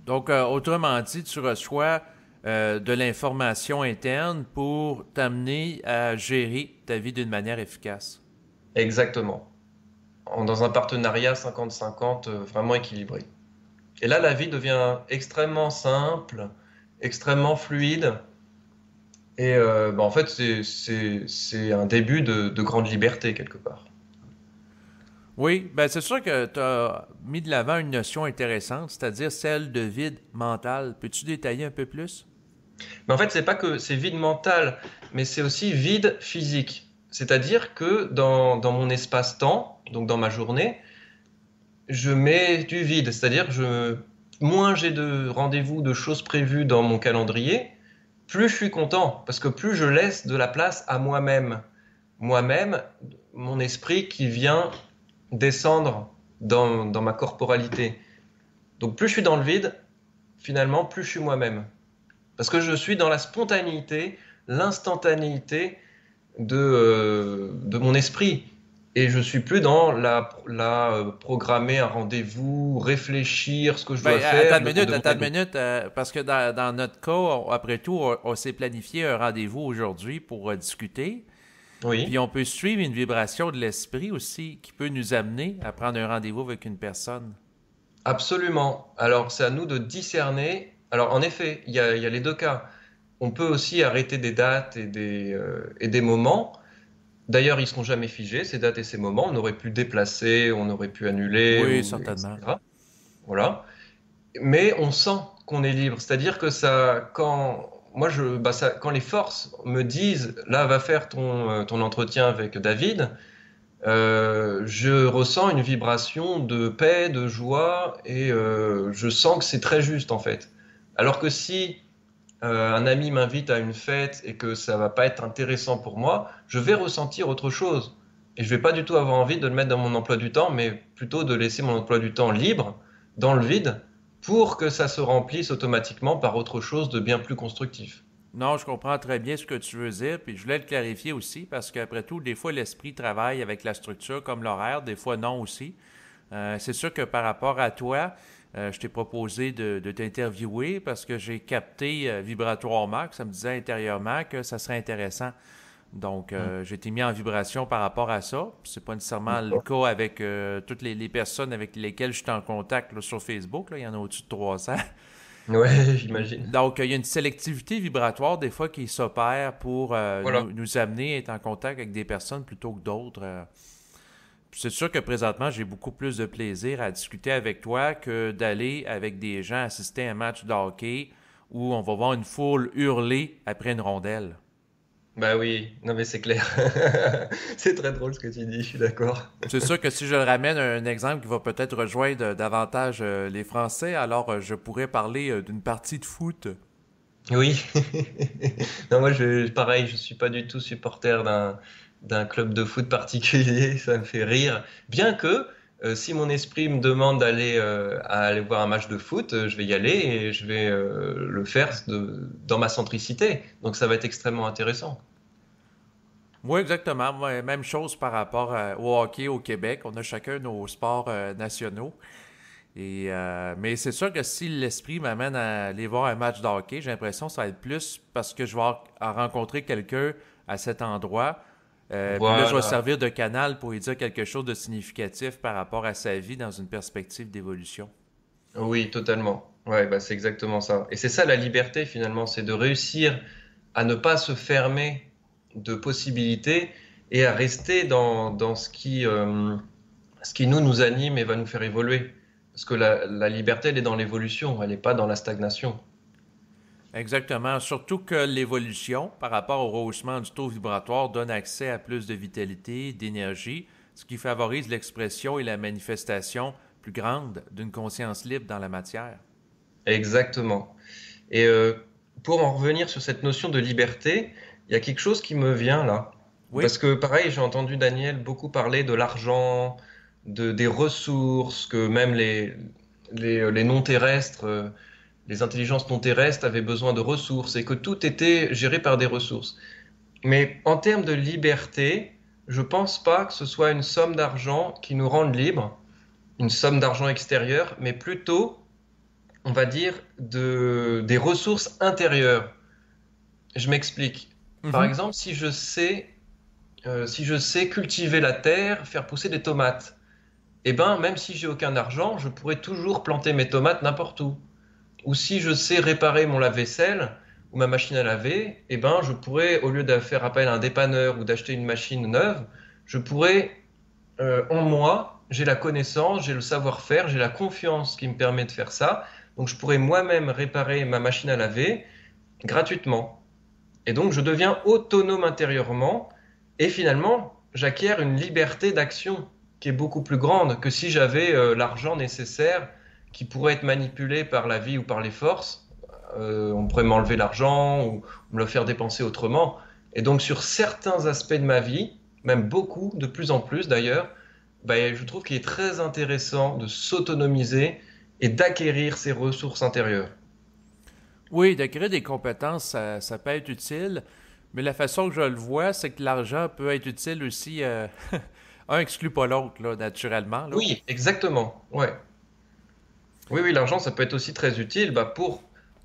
Donc, autrement dit, tu reçois de l'information interne pour t'amener à gérer ta vie d'une manière efficace. Exactement. Dans un partenariat 50-50 vraiment équilibré. Et là, la vie devient extrêmement simple, extrêmement fluide, Et en fait, c'est un début de grande liberté quelque part. Oui, ben c'est sûr que tu as mis de l'avant une notion intéressante, c'est-à-dire celle de vide mental. Peux-tu détailler un peu plus? Mais en fait, c'est pas que c'est vide mental, mais c'est aussi vide physique. C'est-à-dire que dans mon espace-temps, donc dans ma journée, je mets du vide. C'est-à-dire moins j'ai de rendez-vous, de choses prévues dans mon calendrier, plus je suis content, parce que plus je laisse de la place à moi-même. Moi-même, mon esprit qui vient descendre dans ma corporalité. Donc plus je suis dans le vide, finalement, plus je suis moi-même. Parce que je suis dans la spontanéité, l'instantanéité de mon esprit. Et je suis plus dans programmer un rendez-vous, réfléchir ce que je dois Ben, faire, le attends une demander. minute, parce que dans notre cas, après tout, on s'est planifié un rendez-vous aujourd'hui pour discuter. Puis Oui, on peut suivre une vibration de l'esprit aussi qui peut nous amener à prendre un rendez-vous avec une personne. absolument. Alors c'est à nous de discerner. Alors en effet, il y a les deux cas. On peut aussi arrêter des dates et des moments. D'ailleurs, ils seront jamais figés, ces dates et ces moments. On aurait pu déplacer, on aurait pu annuler, Oui, ou, certainement. etc. Voilà. Mais on sent qu'on est libre. C'est-à-dire que ça, quand les forces me disent, là, va faire ton entretien avec David, je ressens une vibration de paix, de joie, et je sens que c'est très juste en fait. Alors que si un ami m'invite à une fête et que ça va pas être intéressant pour moi, je vais ressentir autre chose. Et je vais pas du tout avoir envie de le mettre dans mon emploi du temps, mais plutôt de laisser mon emploi du temps libre, dans le vide, pour que ça se remplisse automatiquement par autre chose de bien plus constructif. Non, je comprends très bien ce que tu veux dire, puis je voulais le clarifier aussi, parce qu'après tout, des fois, l'esprit travaille avec la structure comme l'horaire, des fois non aussi. C'est sûr que par rapport à toi, je t'ai proposé de t'interviewer parce que j'ai capté vibratoirement, que ça me disait intérieurement que ça serait intéressant. Donc, Mm. j'ai été mis en vibration par rapport à ça. C'est pas nécessairement le D'accord. cas avec toutes les personnes avec lesquelles je suis en contact là, sur Facebook. Là. Il y en a au-dessus de 300. Ouais, j'imagine. Donc, il y a une sélectivité vibratoire des fois qui s'opère pour Voilà. nous amener à être en contact avec des personnes plutôt que d'autres. C'est sûr que présentement, j'ai beaucoup plus de plaisir à discuter avec toi que d'aller avec des gens assister à un match de hockey où on va voir une foule hurler après une rondelle. Bah oui, non mais c'est clair. C'est très drôle ce que tu dis, je suis d'accord. C'est sûr que si je le ramène à un exemple qui va peut-être rejoindre davantage les Français, alors je pourrais parler d'une partie de foot. Oui. Non, moi, pareil, je suis pas du tout supporter d'un club de foot particulier. Ça me fait rire. Bien que, si mon esprit me demande à aller voir un match de foot, je vais y aller et je vais le faire dans ma centricité. Donc, ça va être extrêmement intéressant. Oui, exactement. Moi, même chose par rapport au hockey au Québec. On a chacun nos sports nationaux. Mais c'est sûr que si l'esprit m'amène à aller voir un match de hockey, j'ai l'impression que ça va être plus parce que je vais à rencontrer quelqu'un à cet endroit. Puis là, je vais Voilà. servir de canal pour lui dire quelque chose de significatif par rapport à sa vie dans une perspective d'évolution. Oui, totalement. Ouais, bah, c'est exactement ça. Et c'est ça la liberté finalement, c'est de réussir à ne pas se fermer de possibilités et à rester dans ce qui nous anime et va nous faire évoluer. Parce que la liberté, elle est dans l'évolution, elle n'est pas dans la stagnation. Exactement. Surtout que l'évolution, par rapport au rehaussement du taux vibratoire, donne accès à plus de vitalité, d'énergie, ce qui favorise l'expression et la manifestation plus grande d'une conscience libre dans la matière. Exactement. Et pour en revenir sur cette notion de liberté, il y a quelque chose qui me vient là. Oui, Parce que pareil, j'ai entendu Daniel beaucoup parler de l'argent, des ressources, que même les non-terrestres, les intelligences non-terrestres avaient besoin de ressources et que tout était géré par des ressources. Mais en termes de liberté, je pense pas que ce soit une somme d'argent qui nous rende libres, une somme d'argent extérieure, mais plutôt, on va dire, des ressources intérieures. Je m'explique. Par mhm, exemple, si je sais cultiver la terre, faire pousser des tomates, eh ben, même si j'ai aucun argent, je pourrais toujours planter mes tomates n'importe où. Ou si je sais réparer mon lave-vaisselle, ou ma machine à laver, eh ben, je pourrais, au lieu de faire appel à un dépanneur ou d'acheter une machine neuve, je pourrais, en moi, j'ai la connaissance, j'ai le savoir-faire, j'ai la confiance qui me permet de faire ça. Donc, je pourrais moi-même réparer ma machine à laver gratuitement. Et donc, je deviens autonome intérieurement et finalement, j'acquiers une liberté d'action qui est beaucoup plus grande que si j'avais l'argent nécessaire qui pourrait être manipulé par la vie ou par les forces. On pourrait m'enlever l'argent ou me le faire dépenser autrement. Et donc, sur certains aspects de ma vie, même beaucoup, de plus en plus d'ailleurs, ben, je trouve qu'il est très intéressant de s'autonomiser et d'acquérir ses ressources intérieures. Oui, d'acquérir des compétences, ça peut être utile, mais la façon que je le vois, c'est que l'argent peut être utile aussi. Un exclut pas l'autre, là, naturellement, là. Oui, exactement. Ouais. Oui, oui, l'argent, ça peut être aussi très utile bah,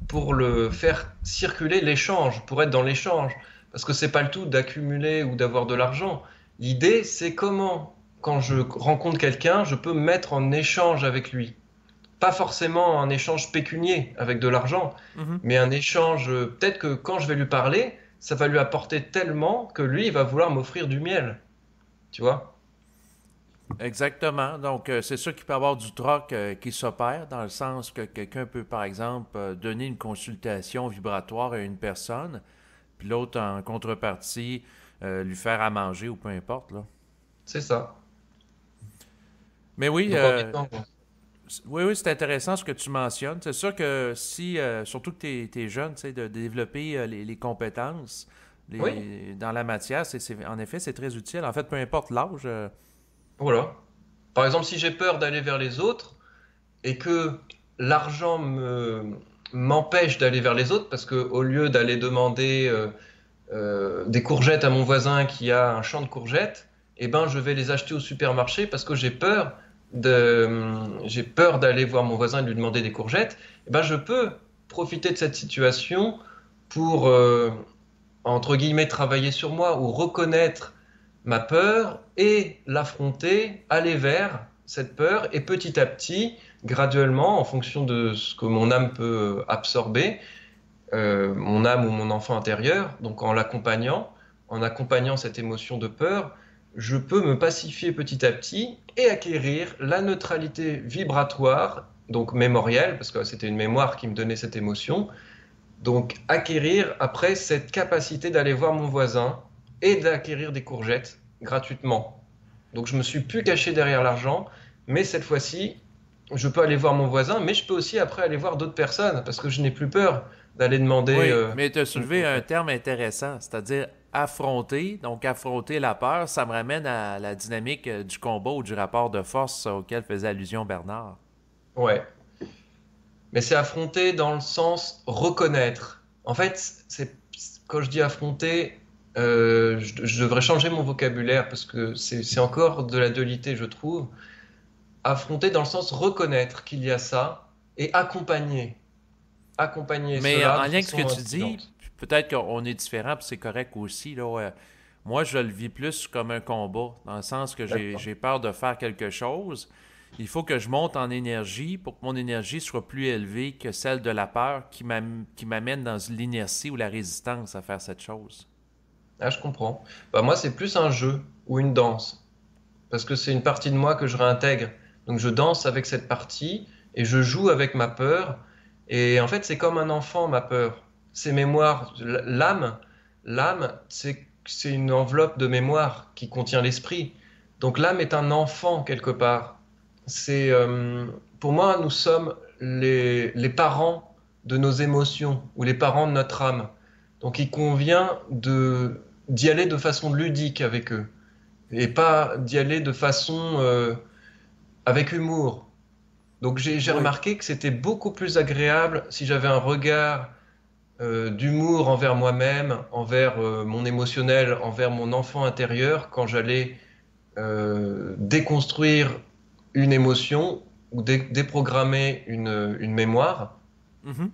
pour le faire circuler l'échange, pour être dans l'échange. Parce que c'est pas le tout d'accumuler ou d'avoir de l'argent. L'idée, c'est comment, quand je rencontre quelqu'un, je peux me mettre en échange avec lui. Pas forcément un échange pécunier avec de l'argent, Mhm. mais un échange, peut-être que quand je vais lui parler, ça va lui apporter tellement que lui, il va vouloir m'offrir du miel. Tu vois? Exactement. Donc, c'est sûr qu'il peut y avoir du troc qui s'opère, dans le sens que quelqu'un peut, par exemple, donner une consultation vibratoire à une personne, puis l'autre, en contrepartie, lui faire à manger ou peu importe, là. C'est ça. Mais oui, Donc en étant... oui, oui, c'est intéressant ce que tu mentionnes. C'est sûr que si, surtout que tu es, jeune, tu sais, de développer les compétences Oui, dans la matière, en effet, c'est très utile. En fait, peu importe l'âge. voilà. Par exemple, si j'ai peur d'aller vers les autres, et que l'argent m'empêche d'aller vers les autres parce que au lieu d'aller demander des courgettes à mon voisin qui a un champ de courgettes, eh ben je vais les acheter au supermarché parce que j'ai peur d'aller voir mon voisin et de lui demander des courgettes. Eh ben je peux profiter de cette situation pour entre guillemets travailler sur moi ou reconnaître ma peur et l'affronter, aller vers cette peur et petit à petit, graduellement, en fonction de ce que mon âme peut absorber, mon âme ou mon enfant intérieur, donc en accompagnant cette émotion de peur, je peux me pacifier petit à petit et acquérir la neutralité vibratoire, donc mémorielle, parce que c'était une mémoire qui me donnait cette émotion, donc acquérir après cette capacité d'aller voir mon voisin et d'acquérir des courgettes gratuitement. Donc je me suis plus caché derrière l'argent, mais cette fois-ci, je peux aller voir mon voisin, mais je peux aussi après aller voir d'autres personnes parce que je n'ai plus peur d'aller demander Oui, mais tu as une soulevé un courgette. terme intéressant, c'est-à-dire affronter. Donc, affronter la peur, ça me ramène à la dynamique du combat ou du rapport de force auquel faisait allusion Bernard. Ouais, mais c'est affronter dans le sens reconnaître. En fait, quand je dis affronter, je devrais changer mon vocabulaire parce que c'est encore de la dualité, je trouve. Affronter dans le sens reconnaître qu'il y a ça et accompagner Mais cela en de lien avec ce que façon tu dis, intelligente. peut-être qu'on est différent, puis c'est correct aussi. Là, moi, je le vis plus comme un combat, dans le sens que D'accord. j'ai peur de faire quelque chose. Il faut que je monte en énergie pour que mon énergie soit plus élevée que celle de la peur qui m'amène dans l'inertie ou la résistance à faire cette chose. Ah, je comprends. Bah, moi, c'est plus un jeu ou une danse parce que c'est une partie de moi que je réintègre. Donc, je danse avec cette partie et je joue avec ma peur. Et en fait, c'est comme un enfant, ma peur. Ces mémoires, l'âme, c'est une enveloppe de mémoire qui contient l'esprit. Donc, l'âme est un enfant quelque part. C'est, pour moi, nous sommes les parents de nos émotions ou les parents de notre âme. Donc, il convient d'y aller de façon ludique avec eux et pas d'y aller de façon avec humour. Donc, j'ai Oui. remarqué que c'était beaucoup plus agréable si j'avais un regard d'humour envers moi-même, envers mon émotionnel, envers mon enfant intérieur quand j'allais déconstruire une émotion ou déprogrammer une mémoire. Mhm.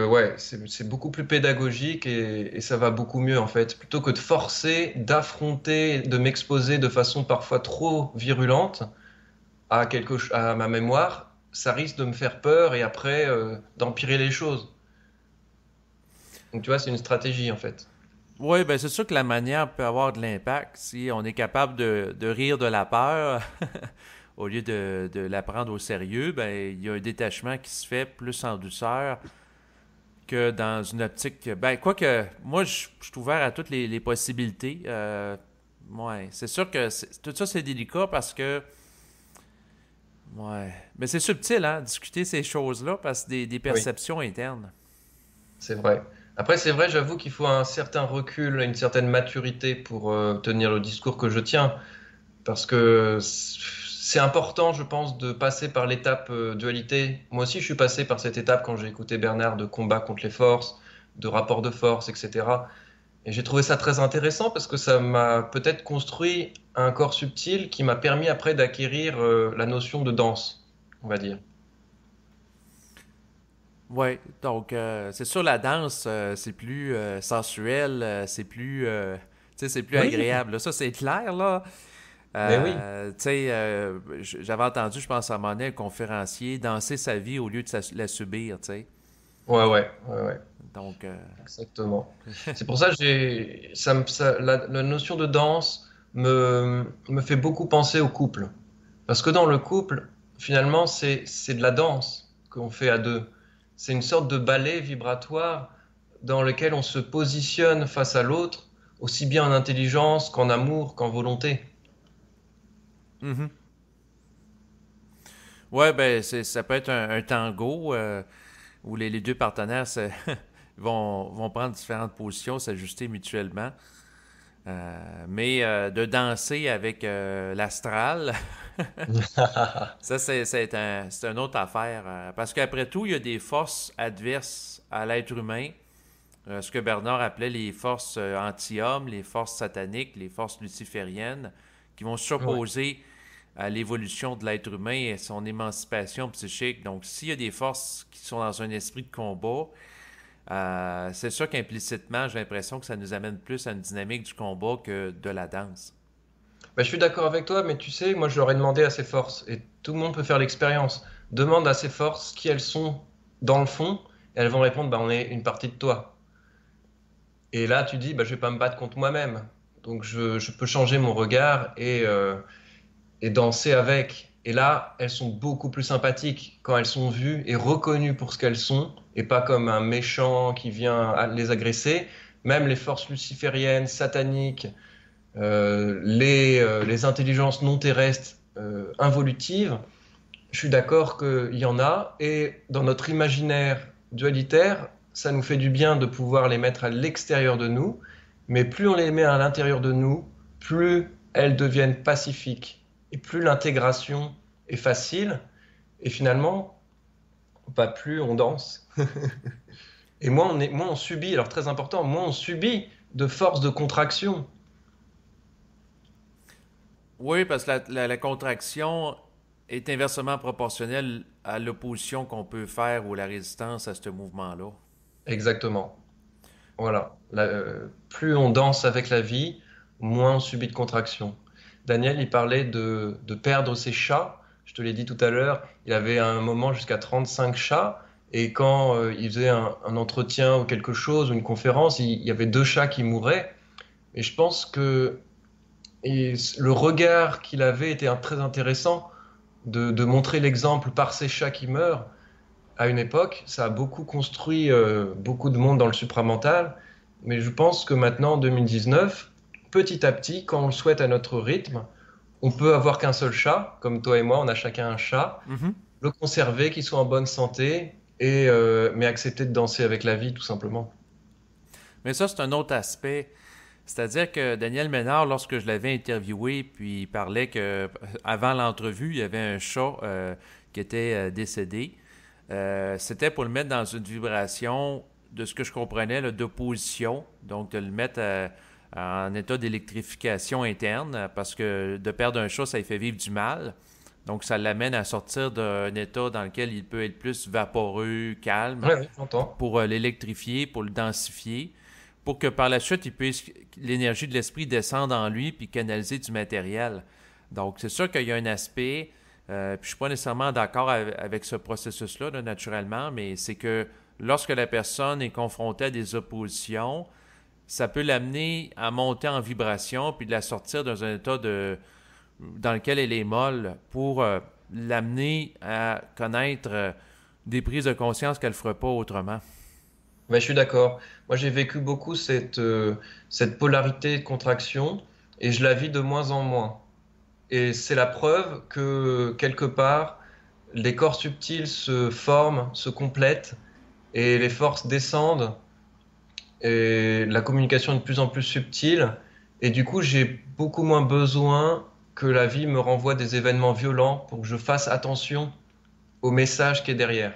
Ouais, c'est beaucoup plus pédagogique et ça va beaucoup mieux en fait. Plutôt que de forcer, d'affronter, de m'exposer de façon parfois trop virulente à ma mémoire, ça risque de me faire peur et après d'empirer les choses. Donc tu vois, c'est une stratégie en fait. Oui, ben c'est sûr que la manière peut avoir de l'impact si on est capable de rire de la peur au lieu de la prendre au sérieux, ben il y a un détachement qui se fait plus en douceur que dans une optique. Ben, quoique, moi, je suis ouvert à toutes les possibilités. Ouais, c'est sûr que tout ça, c'est délicat parce que. Ouais. Mais c'est subtil, hein, discuter ces choses-là parce que des Oui, perceptions internes. c'est vrai. Après, c'est vrai, j'avoue qu'il faut un certain recul, une certaine maturité pour tenir le discours que je tiens. Parce que c'est important, je pense, de passer par l'étape dualité. Moi aussi, je suis passé par cette étape quand j'ai écouté Bernard de combat contre les forces, de rapport de force, etc. Et j'ai trouvé ça très intéressant parce que ça m'a peut-être construit un corps subtil qui m'a permis après d'acquérir la notion de danse, on va dire. Ouais, donc c'est sûr la danse c'est plus sensuel, c'est plus tu sais c'est plus Oui, agréable. Là. Ça c'est clair là. mais oui. Tu sais j'avais entendu je pense à un moment donné un conférencier danser sa vie au lieu de la subir, tu sais. Ouais, ouais, ouais, ouais. Donc Exactement. C'est pour ça que la notion de danse me fait beaucoup penser au couple. Parce que dans le couple, finalement, c'est de la danse qu'on fait à deux. C'est une sorte de ballet vibratoire dans lequel on se positionne face à l'autre, aussi bien en intelligence qu'en amour, qu'en volonté. mhm. Ouais, ben ça peut être un tango où les deux partenaires vont prendre différentes positions, s'ajuster mutuellement. Mais de danser avec l'astral, ça c'est une autre affaire. Parce qu'après tout, il y a des forces adverses à l'être humain. Ce que Bernard appelait les forces anti-hommes, les forces sataniques, les forces lucifériennes, qui vont Ouais. s'opposer à l'évolution de l'être humain et à son émancipation psychique. Donc, s'il y a des forces qui sont dans un esprit de combat, c'est sûr qu'implicitement, j'ai l'impression que ça nous amène plus à une dynamique du combat que de la danse. Bah, je suis d'accord avec toi, mais tu sais, moi je leur ai demandé à ces forces, et tout le monde peut faire l'expérience. Demande à ces forces qui elles sont dans le fond, et elles vont répondre, bah, on est une partie de toi. Et là, tu dis, bah, je vais pas me battre contre moi-même. Donc, je peux changer mon regard et danser avec. Et là, elles sont beaucoup plus sympathiques quand elles sont vues et reconnues pour ce qu'elles sont, et pas comme un méchant qui vient les agresser. Même les forces lucifériennes, sataniques, les intelligences non terrestres involutives, je suis d'accord qu'il y en a. Et dans notre imaginaire dualitaire, ça nous fait du bien de pouvoir les mettre à l'extérieur de nous, mais plus on les met à l'intérieur de nous, plus elles deviennent pacifiques et plus l'intégration est facile. Et finalement, pas plus on danse. Et moins on subit, alors très important, moins on subit de force de contraction. Oui, parce que la contraction est inversement proportionnelle à l'opposition qu'on peut faire ou la résistance à ce mouvement-là. Exactement. Voilà. Plus on danse avec la vie, moins on subit de contraction. Daniel, il parlait de perdre ses chats. Je te l'ai dit tout à l'heure, il avait à un moment jusqu'à 35 chats. Et quand il faisait un entretien ou quelque chose, ou une conférence, il y avait deux chats qui mouraient. Et je pense que le regard qu'il avait était très intéressant de montrer l'exemple par ces chats qui meurent à une époque, ça a beaucoup construit beaucoup de monde dans le supramental, mais je pense que maintenant, en 2019, petit à petit, quand on le souhaite à notre rythme, on peut avoir qu'un seul chat, comme toi et moi, on a chacun un chat, Mhm. le conserver, qu'il soit en bonne santé, mais accepter de danser avec la vie, tout simplement. Mais ça, c'est un autre aspect. C'est-à-dire que Daniel Ménard, lorsque je l'avais interviewé, puis il parlait que avant l'entrevue, il y avait un chat qui était décédé. C'était pour le mettre dans une vibration de ce que je comprenais d'opposition, donc de le mettre en état d'électrification interne, parce que de perdre un chat, ça lui fait vivre du mal. Donc ça l'amène à sortir d'un état dans lequel il peut être plus vaporeux, calme, Ouais, ouais, j'entends. pour l'électrifier, pour le densifier, pour que par la suite, il puisse l'énergie de l'esprit descendre en lui puis canaliser du matériel. Donc, c'est sûr qu'il y a un aspect, puis je suis pas nécessairement d'accord avec ce processus-là, là, naturellement, mais c'est que lorsque la personne est confrontée à des oppositions, ça peut l'amener à monter en vibration puis de la sortir dans un état dans lequel elle est molle pour l'amener à connaître des prises de conscience qu'elle ne ferait pas autrement. Mais je suis d'accord. Moi, j'ai vécu beaucoup cette polarité de contraction et je la vis de moins en moins. Et c'est la preuve que quelque part, les corps subtils se forment, se complètent et les forces descendent et la communication est de plus en plus subtile. Et du coup, j'ai beaucoup moins besoin que la vie me renvoie des événements violents pour que je fasse attention au message qui est derrière.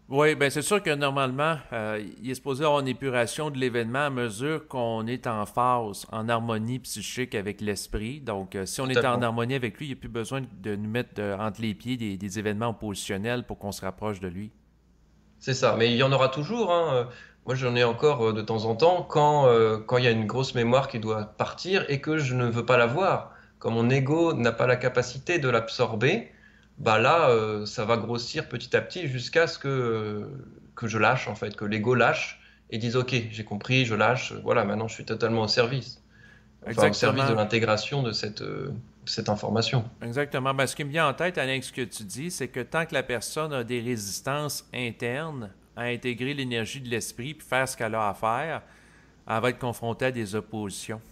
Oui, bien c'est sûr que normalement, il est supposé avoir une épuration de l'événement à mesure qu'on est en phase, en harmonie psychique avec l'esprit. Donc, si on est en Totalement. harmonie avec lui, il n'y a plus besoin de nous mettre entre les pieds des événements oppositionnels pour qu'on se rapproche de lui. C'est ça, mais il y en aura toujours, hein. Moi, j'en ai encore de temps en temps quand il y a une grosse mémoire qui doit partir et que je ne veux pas la voir. Quand mon ego n'a pas la capacité de l'absorber, bah là, ça va grossir petit à petit jusqu'à ce que je lâche, en fait, que l'ego lâche et dise, OK, j'ai compris, je lâche, voilà, maintenant je suis totalement au service. Enfin, au service de Exactement. l'intégration de cette information. Exactement. Ben, ce qui me vient en tête avec ce que tu dis, c'est que tant que la personne a des résistances internes à intégrer l'énergie de l'esprit puis faire ce qu'elle a à faire, elle va être confrontée à des oppositions.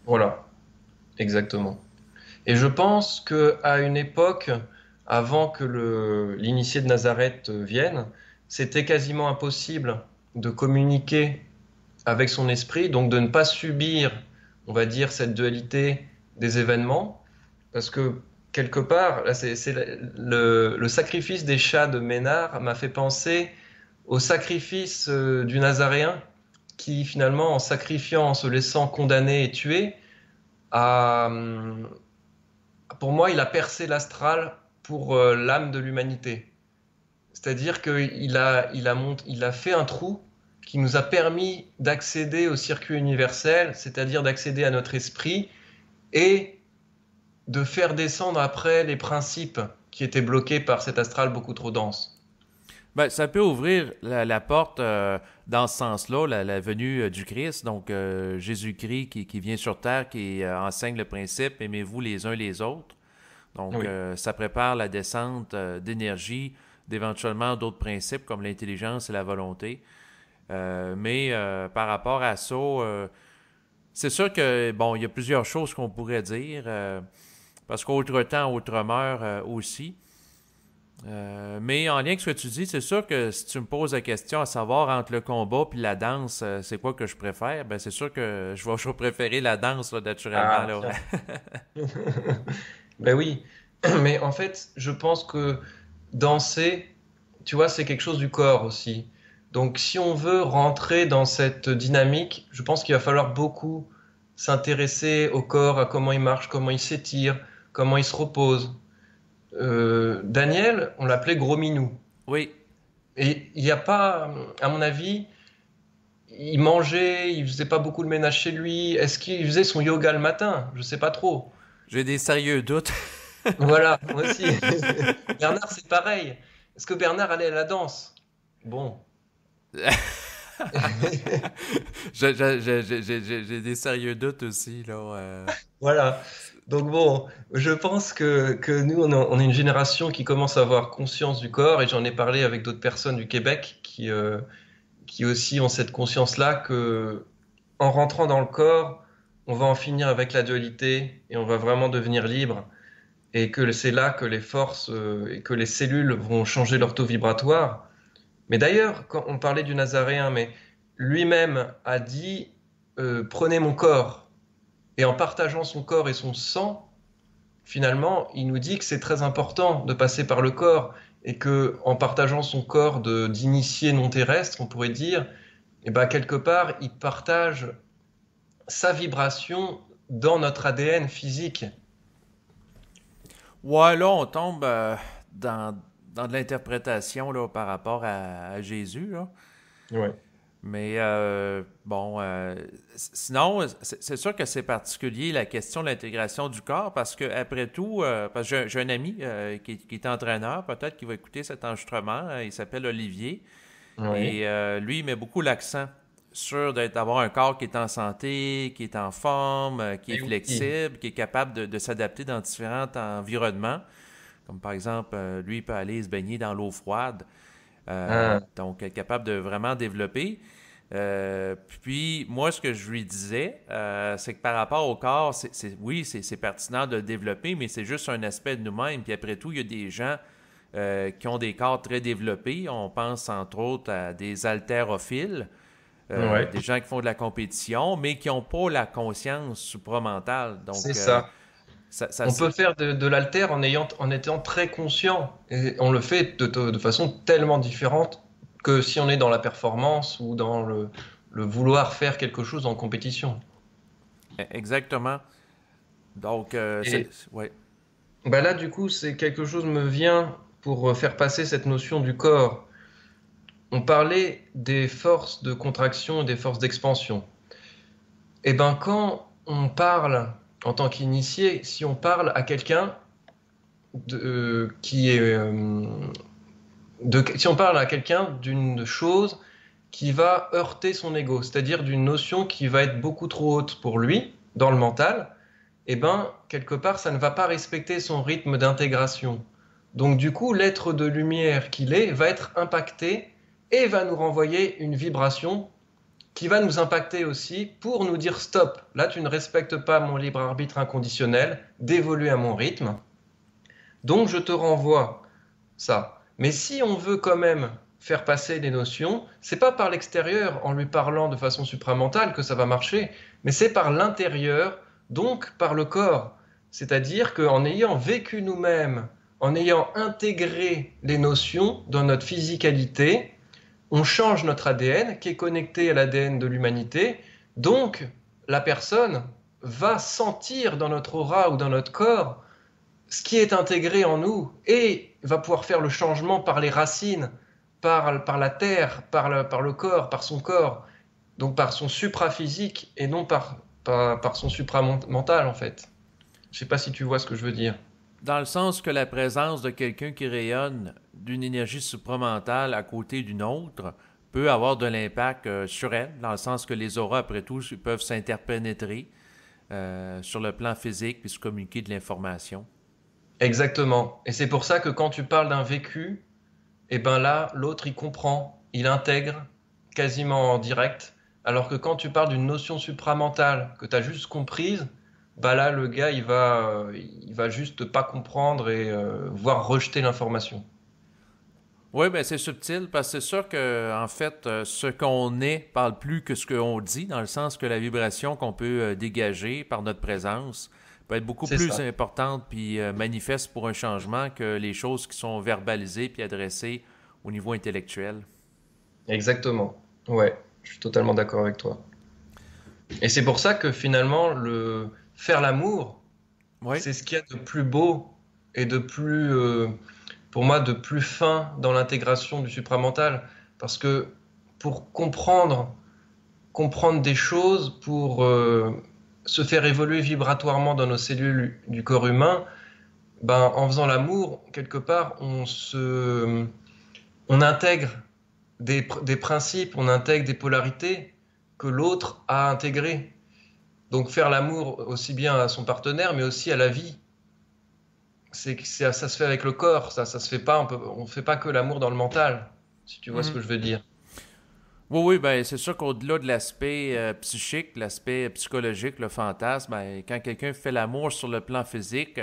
Voilà, exactement. Et je pense qu'à une époque, avant que l'initié de Nazareth vienne, c'était quasiment impossible de communiquer avec son esprit, donc de ne pas subir, on va dire, cette dualité des événements, parce que quelque part, là, c'est le sacrifice des chats de Ménard m'a fait penser au sacrifice du Nazaréen, qui finalement, en sacrifiant, en se laissant condamner et tuer, a, pour moi, il a percé l'astral pour l'âme de l'humanité. C'est-à-dire qu'il a fait un trou qui nous a permis d'accéder au circuit universel, c'est-à-dire d'accéder à notre esprit et de faire descendre après les principes qui étaient bloqués par cet astral beaucoup trop dense. Ben, ça peut ouvrir la porte dans ce sens-là, la venue du Christ, donc Jésus-Christ qui vient sur terre, qui enseigne le principe aimez-vous les uns les autres. Donc, Oui, ça prépare la descente d'énergie, d'éventuellement d'autres principes comme l'intelligence et la volonté. Mais par rapport à ça, c'est sûr que, bon, il y a plusieurs choses qu'on pourrait dire, parce qu'autre temps, autre meurt aussi. Mais en lien avec ce que tu dis, c'est sûr que si tu me poses la question à savoir entre le combat et la danse, c'est quoi que je préfère, ben c'est sûr que je vais préférer la danse, là, naturellement. ah, Là. tiens. Ben oui, mais en fait, je pense que danser, tu vois, c'est quelque chose du corps aussi. Donc, si on veut rentrer dans cette dynamique, je pense qu'il va falloir beaucoup s'intéresser au corps, à comment il marche, comment il s'étire, comment il se repose. Daniel, on l'appelait Gros Minou. Oui, Et il n'y a pas, à mon avis, il mangeait, il faisait pas beaucoup de ménage chez lui. Est-ce qu'il faisait son yoga le matin? Je sais pas trop. j'ai des sérieux doutes. Voilà, moi aussi. Bernard, c'est pareil. Est-ce que Bernard allait à la danse? Bon. J'ai des sérieux doutes aussi, là. Voilà. Donc bon, je pense que nous, on est une génération qui commence à avoir conscience du corps, et j'en ai parlé avec d'autres personnes du Québec qui aussi ont cette conscience-là que en rentrant dans le corps, on va en finir avec la dualité et on va vraiment devenir libre. Et que c'est là que les forces et que les cellules vont changer leur taux vibratoire. Mais d'ailleurs, quand on parlait du Nazaréen, mais lui-même a dit prenez mon corps. Et en partageant son corps et son sang, finalement, il nous dit que c'est très important de passer par le corps et que en partageant son corps d'initié non terrestre, on pourrait dire, et ben quelque part, il partage sa vibration dans notre ADN physique. Ouais, là, on tombe dans de l'interprétation là, par rapport à Jésus. Là. Ouais. Mais bon, sinon, c'est sûr que c'est particulier la question de l'intégration du corps parce que après tout, parce que j'ai un ami qui est entraîneur, peut-être qui va écouter cet enregistrement, il s'appelle Olivier, Oui, et lui, il met beaucoup l'accent sur d'avoir un corps qui est en santé, qui est en forme, qui est et oui. flexible, qui est capable de s'adapter dans différents environnements. Comme par exemple, lui, il peut aller se baigner dans l'eau froide. Ah, Donc, être capable de vraiment développer. Puis, moi, ce que je lui disais, c'est que par rapport au corps, oui, c'est pertinent de le développer, mais c'est juste un aspect de nous-mêmes. Puis après tout, il y a des gens qui ont des corps très développés. On pense entre autres à des haltérophiles, ouais, des gens qui font de la compétition, mais qui n'ont pas la conscience supramentale. c'est Donc, ça. ça On peut c'est faire de l'halter en étant très conscient. Et on le fait de façon tellement différente que si on est dans la performance ou dans le vouloir faire quelque chose en compétition. exactement. Donc, Et ouais. bah là, du coup, c'est quelque chose me vient pour faire passer cette notion du corps. On parlait des forces de contraction et des forces d'expansion. Et ben quand on parle en tant qu'initié, si on parle à quelqu'un qui est si on parle à quelqu'un d'une chose qui va heurter son ego, c'est-à-dire d'une notion qui va être beaucoup trop haute pour lui dans le mental, eh ben quelque part ça ne va pas respecter son rythme d'intégration. Donc du coup, l'être de lumière qu'il est va être impacté et va nous renvoyer une vibration qui va nous impacter aussi pour nous dire stop, là tu ne respectes pas mon libre arbitre inconditionnel d'évoluer à mon rythme, donc je te renvoie ça. Mais si on veut quand même faire passer les notions, c'est pas par l'extérieur en lui parlant de façon supramentale que ça va marcher, mais c'est par l'intérieur, donc par le corps. C'est-à-dire qu'en ayant vécu nous-mêmes, en ayant intégré les notions dans notre physicalité, on change notre ADN qui est connecté à l'ADN de l'humanité. Donc, la personne va sentir dans notre aura ou dans notre corps ce qui est intégré en nous et va pouvoir faire le changement par les racines, par la terre, par le corps, par son corps, donc par son supraphysique et non par son supramental en fait. Je sais pas si tu vois ce que je veux dire. Dans le sens que la présence de quelqu'un qui rayonne d'une énergie supramentale à côté d'une autre peut avoir de l'impact sur elle, dans le sens que les auras, après tout, peuvent s'interpénétrer sur le plan physique puis se communiquer de l'information. Exactement. Et c'est pour ça que quand tu parles d'un vécu, et ben là, l'autre il comprend, il intègre quasiment en direct. Alors que quand tu parles d'une notion supramentale que tu as juste comprise, bah là, le gars, il va juste pas comprendre et voire rejeter l'information. Oui, ben c'est subtil parce que c'est sûr que en fait, ce qu'on est parle plus que ce qu'on dit, dans le sens que la vibration qu'on peut dégager par notre présence peut être beaucoup C'est plus ça. importante puis manifeste pour un changement que les choses qui sont verbalisées puis adressées au niveau intellectuel. Exactement. Ouais, je suis totalement d'accord avec toi. Et c'est pour ça que finalement, le faire l'amour, Oui, c'est ce qu'il y a de plus beau et de plus, pour moi, de plus fin dans l'intégration du supramental. Parce que pour comprendre des choses, pour se faire évoluer vibratoirement dans nos cellules du corps humain, ben, en faisant l'amour, quelque part, on intègre des principes, on intègre des polarités que l'autre a intégrées. Donc faire l'amour aussi bien à son partenaire, mais aussi à la vie. Ça se fait avec le corps, ça se fait pas, on fait pas que l'amour dans le mental, si tu vois ce mhm. que je veux dire. Oui, oui, ben c'est sûr qu'au-delà de l'aspect psychique, l'aspect psychologique, le fantasme, ben, quand quelqu'un fait l'amour sur le plan physique,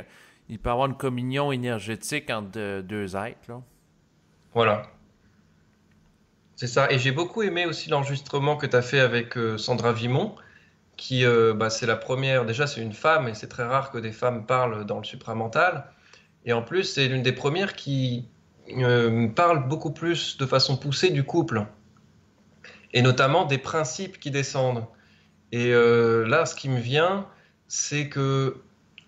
il peut avoir une communion énergétique entre deux êtres, là. Voilà, c'est ça. Et j'ai beaucoup aimé aussi l'enregistrement que tu as fait avec Sandra Vimon, qui, bah, c'est la première, déjà c'est une femme, et c'est très rare que des femmes parlent dans le supramental. Et en plus, c'est l'une des premières qui parle beaucoup plus de façon poussée du couple, et notamment des principes qui descendent. Et là, ce qui me vient, c'est que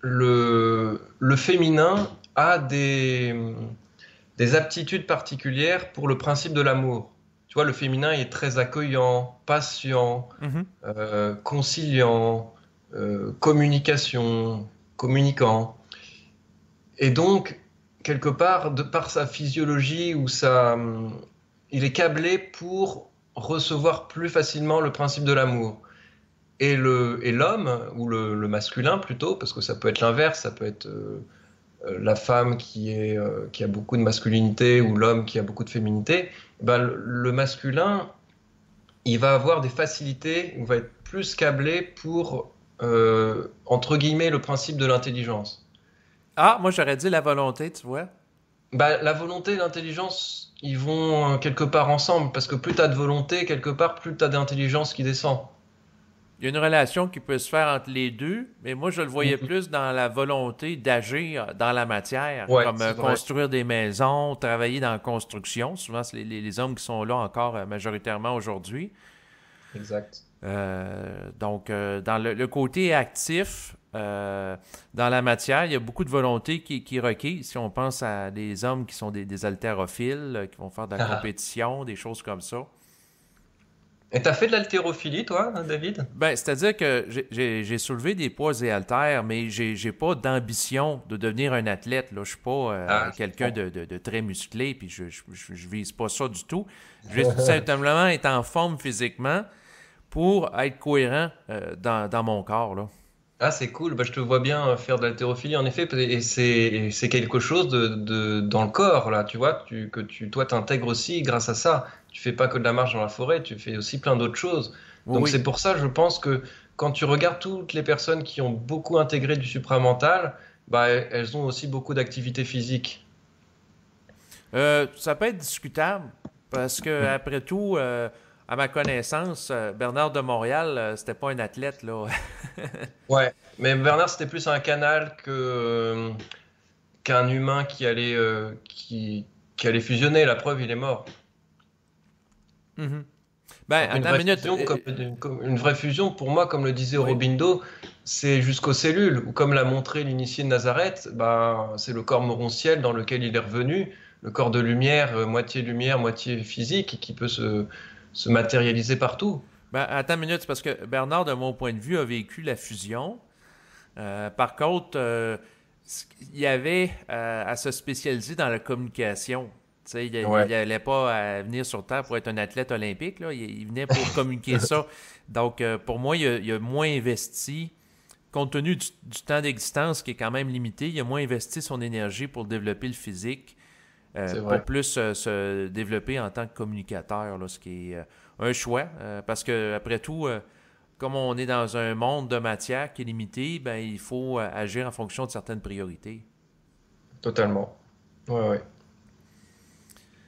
le féminin a des aptitudes particulières pour le principe de l'amour. Tu vois, le féminin est très accueillant, patient, Mhm. conciliant, communication, communicant. Et donc, quelque part, de par sa physiologie ou il est câblé pour recevoir plus facilement le principe de l'amour. Et l'homme, ou le masculin plutôt, parce que ça peut être l'inverse, ça peut être la femme qui a beaucoup de masculinité ou l'homme qui a beaucoup de féminité, ben, le masculin, il va avoir des facilités, il va être plus câblé pour, entre guillemets, le principe de l'intelligence. Ah, moi j'aurais dit la volonté, tu vois. Bah, la volonté et l'intelligence, ils vont quelque part ensemble, parce que plus tu as de volonté, quelque part, plus tu as d'intelligence qui descend. Il y a une relation qui peut se faire entre les deux, mais moi je le voyais Mhm. plus dans la volonté d'agir dans la matière, Ouais, comme c'est vrai, construire des maisons, travailler dans la construction. Souvent, c'est les hommes qui sont là encore majoritairement aujourd'hui. exact. Donc, dans le côté actif, dans la matière, il y a beaucoup de volonté qui est requise. Si on pense à des hommes qui sont des haltérophiles, qui vont faire de la compétition, des choses comme ça. Et t'as fait de l'haltérophilie, toi, hein, David? Ben, c'est-à-dire que j'ai soulevé des poids et haltères, mais j'ai pas d'ambition de devenir un athlète. Là. Je suis pas Ah, je quelqu'un comprends. de très musclé, puis je vise pas ça du tout. Je vais tout simplement être en forme physiquement pour être cohérent dans mon corps. Là. Ah, c'est cool. Bah, je te vois bien faire de l'haltérophilie, en effet, et c'est quelque chose dans le corps, là, tu vois, toi, t'intègres aussi grâce à ça. Tu fais pas que de la marche dans la forêt, tu fais aussi plein d'autres choses. Oui, Donc, oui. c'est pour ça, je pense que quand tu regardes toutes les personnes qui ont beaucoup intégré du supramental, bah, elles ont aussi beaucoup d'activité physique. Ça peut être discutable parce que Mm. après tout, à ma connaissance, Bernard de Montréal, c'était pas un athlète là. Ouais. Mais Bernard, c'était plus un canal qu'un humain qui allait fusionner. La preuve, il est mort. Mhm. Ben, Donc une attends une vraie minute. fusion, comme une vraie fusion, pour moi, comme le disait Oui. Aurobindo, c'est jusqu'aux cellules, ou comme l'a montré l'initié de Nazareth, bah, c'est le corps morontiel dans lequel il est revenu, le corps de lumière, moitié physique, qui peut se matérialiser partout. Ben, attends une minute, c'est parce que Bernard, de mon point de vue, a vécu la fusion. Par contre, il y avait à se spécialiser dans la communication. Tu sais, il Ouais, n'allait pas venir sur Terre pour être un athlète olympique. Là. Il venait pour communiquer ça. Donc, pour moi, il a moins investi, compte tenu du temps d'existence qui est quand même limité, il a moins investi son énergie pour développer le physique, c'est pour vrai, plus se développer en tant que communicateur, là, ce qui est un choix. Parce que, après tout, comme on est dans un monde de matière qui est limité, ben, il faut agir en fonction de certaines priorités. totalement. Ouais, ouais.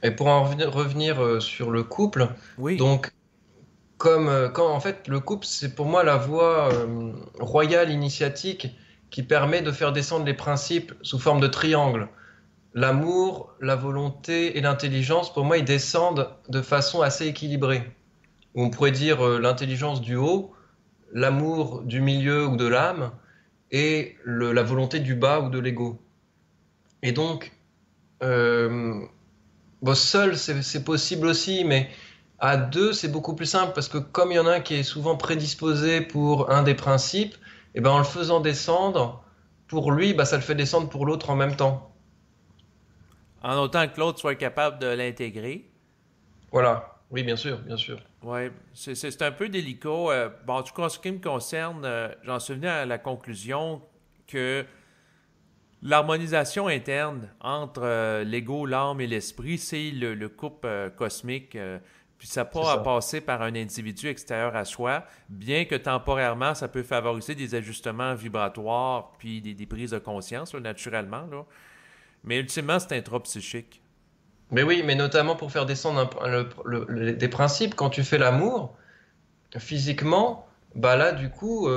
Et pour en revenir sur le couple, Oui. donc quand en fait le couple, c'est pour moi la voie royale initiatique qui permet de faire descendre les principes sous forme de triangle. L'amour, la volonté et l'intelligence, pour moi, ils descendent de façon assez équilibrée. On pourrait dire l'intelligence du haut, l'amour du milieu ou de l'âme, et la volonté du bas ou de l'ego. Et donc, euh, bon, seul, c'est possible aussi, mais à deux, c'est beaucoup plus simple parce que comme il y en a un qui est souvent prédisposé pour un des principes, et ben en le faisant descendre, pour lui, bah, ça le fait descendre pour l'autre en même temps. En autant que l'autre soit capable de l'intégrer. Voilà. Oui, bien sûr, bien sûr. Oui, c'est un peu délicat. Bon, en tout cas, en ce qui me concerne, j'en suis venu à la conclusion que l'harmonisation interne entre l'ego, l'âme et l'esprit, c'est le couple cosmique. Puis ça n'a C'est pas à ça. passer par un individu extérieur à soi, bien que temporairement, ça peut favoriser des ajustements vibratoires puis des prises de conscience, là, naturellement. Là. Mais ultimement, c'est intrapsychique. Mais oui, mais notamment pour faire descendre des principes, quand tu fais l'amour, physiquement, bah là, du coup,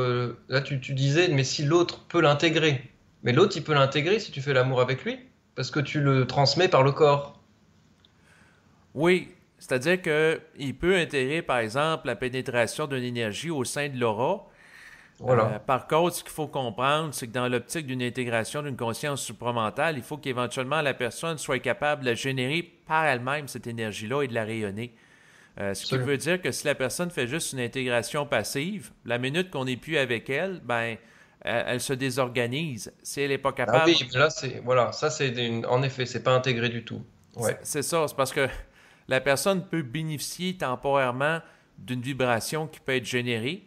là, tu disais, mais si l'autre peut l'intégrer. Mais l'autre, il peut l'intégrer si tu fais l'amour avec lui, parce que tu le transmets par le corps. Oui, c'est-à-dire qu'il peut intégrer, par exemple, la pénétration d'une énergie au sein de l'aura. Voilà. Par contre, ce qu'il faut comprendre, c'est que dans l'optique d'une intégration d'une conscience supramentale, il faut qu'éventuellement la personne soit capable de générer par elle-même cette énergie-là et de la rayonner. Ce qui absolument. veut dire que si la personne fait juste une intégration passive, la minute qu'on n'est plus avec elle, ben, elle se désorganise. Si elle n'est pas Ah capable, oui, mais là, voilà, ça, en effet, c'est pas intégré du tout. Ouais. c'est ça, c'est parce que la personne peut bénéficier temporairement d'une vibration qui peut être générée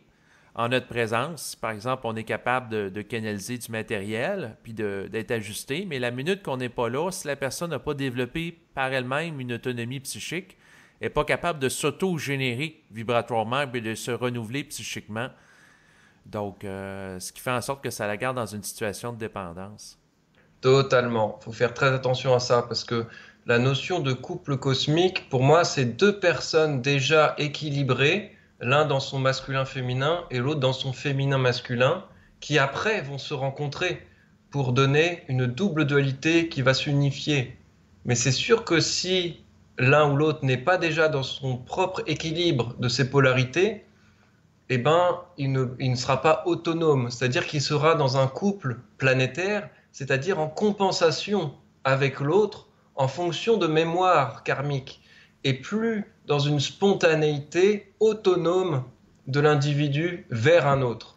en notre présence. Par exemple, on est capable de canaliser du matériel puis d'être ajusté, mais la minute qu'on n'est pas là, si la personne n'a pas développé par elle-même une autonomie psychique, elle n'est pas capable de s'auto-générer vibratoirement et de se renouveler psychiquement. Donc, ce qui fait en sorte que ça la garde dans une situation de dépendance. Totalement. Il faut faire très attention à ça parce que la notion de couple cosmique, pour moi, c'est deux personnes déjà équilibrées, l'un dans son masculin-féminin et l'autre dans son féminin-masculin, qui après vont se rencontrer pour donner une double dualité qui va s'unifier. Mais c'est sûr que si l'un ou l'autre n'est pas déjà dans son propre équilibre de ses polarités, eh ben, il ne sera pas autonome, c'est-à-dire qu'il sera dans un couple planétaire, c'est-à-dire en compensation avec l'autre en fonction de mémoire karmique, et plus dans une spontanéité autonome de l'individu vers un autre.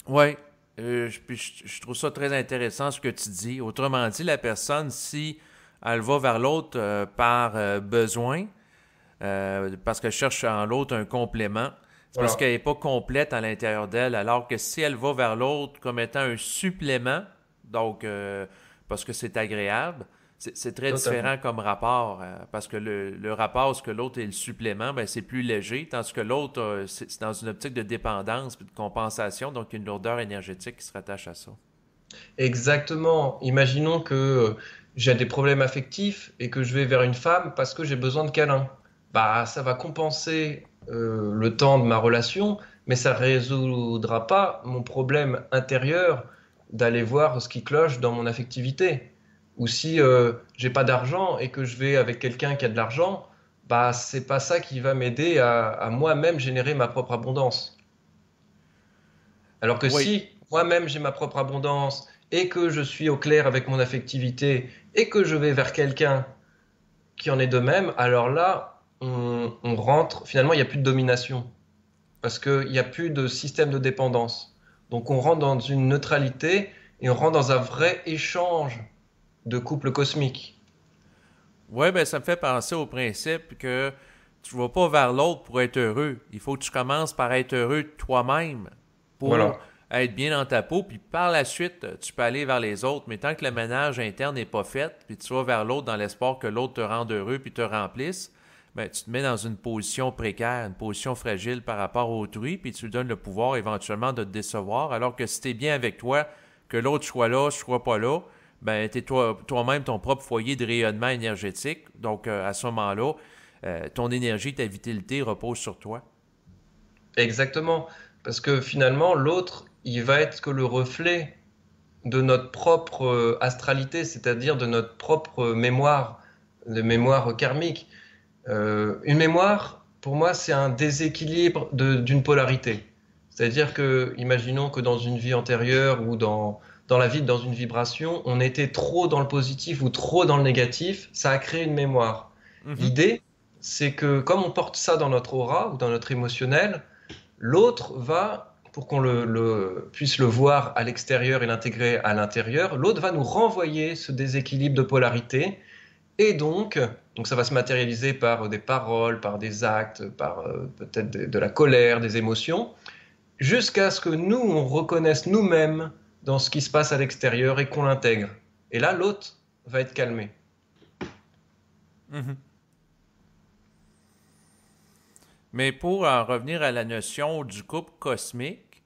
Oui, je trouve ça très intéressant ce que tu dis. Autrement dit, la personne, si elle va vers l'autre par besoin, parce qu'elle cherche en l'autre un complément, c'est parce Voilà, qu'elle n'est pas complète à l'intérieur d'elle, alors que si elle va vers l'autre comme étant un supplément, donc parce que c'est agréable, c'est très totalement. différent comme rapport, parce que le rapport, ce que l'autre est le supplément, ben, c'est plus léger, tandis que l'autre, c'est dans une optique de dépendance et de compensation, donc une lourdeur énergétique qui se rattache à ça. Exactement. Imaginons que j'ai des problèmes affectifs et que je vais vers une femme parce que j'ai besoin de câlin. Bah, ça va compenser le temps de ma relation, mais ça résoudra pas mon problème intérieur d'aller voir ce qui cloche dans mon affectivité. Ou si j'ai pas d'argent et que je vais avec quelqu'un qui a de l'argent, bah c'est pas ça qui va m'aider à moi-même générer ma propre abondance. Alors que Oui, si moi-même j'ai ma propre abondance et que je suis au clair avec mon affectivité et que je vais vers quelqu'un qui en est de même, alors là, on rentre, finalement, il n'y a plus de domination parce qu'il n'y a plus de système de dépendance. Donc on rentre dans une neutralité et on rentre dans un vrai échange de couple cosmique. ouais, ben ça me fait penser au principe que tu ne vas pas vers l'autre pour être heureux. Il faut que tu commences par être heureux toi-même pour Voilà, être bien dans ta peau, puis par la suite, tu peux aller vers les autres. Mais tant que le ménage interne n'est pas fait, puis tu vas vers l'autre dans l'espoir que l'autre te rende heureux puis te remplisse, ben, tu te mets dans une position précaire, une position fragile par rapport à autrui, puis tu lui donnes le pouvoir éventuellement de te décevoir, alors que si tu es bien avec toi, que l'autre soit là, soit pas là, ben, tu es toi-même ton propre foyer de rayonnement énergétique. Donc, à ce moment-là, ton énergie, ta vitalité repose sur toi. exactement. Parce que finalement, l'autre, il va être que le reflet de notre propre astralité, c'est-à-dire de notre propre mémoire, de mémoire karmique. Une mémoire, pour moi, c'est un déséquilibre d'une polarité. C'est-à-dire que, imaginons que dans une vie antérieure ou dans la vie, dans une vibration, on était trop dans le positif ou trop dans le négatif, ça a créé une mémoire. Mhm. L'idée, c'est que comme on porte ça dans notre aura ou dans notre émotionnel, l'autre va, pour qu'on puisse le voir à l'extérieur et l'intégrer à l'intérieur, l'autre va nous renvoyer ce déséquilibre de polarité et donc ça va se matérialiser par des paroles, par des actes, par peut-être de la colère, des émotions, jusqu'à ce que nous, on reconnaisse nous-mêmes dans ce qui se passe à l'extérieur et qu'on l'intègre. Et là, l'autre va être calmé. Mhm. Mais pour en revenir à la notion du couple cosmique,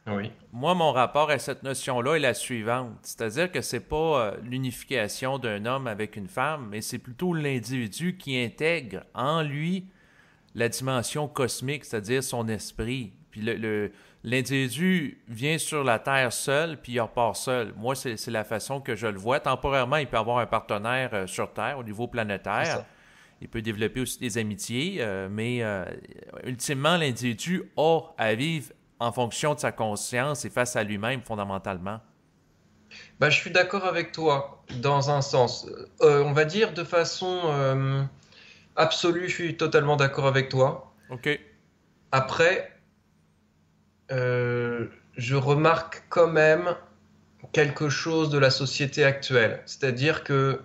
Oui, moi, mon rapport à cette notion-là est la suivante. C'est-à-dire que c'est pas l'unification d'un homme avec une femme, mais c'est plutôt l'individu qui intègre en lui la dimension cosmique, c'est-à-dire son esprit. Puis l'individu vient sur la Terre seul, puis il repart seul. Moi, c'est la façon que je le vois. Temporairement, il peut avoir un partenaire sur Terre au niveau c'est planétaire. ça. Il peut développer aussi des amitiés, mais ultimement, l'individu a à vivre en fonction de sa conscience et face à lui-même fondamentalement. Bah, je suis d'accord avec toi dans un sens. On va dire de façon absolu, je suis totalement d'accord avec toi. OK. Après, je remarque quand même quelque chose de la société actuelle. C'est-à-dire que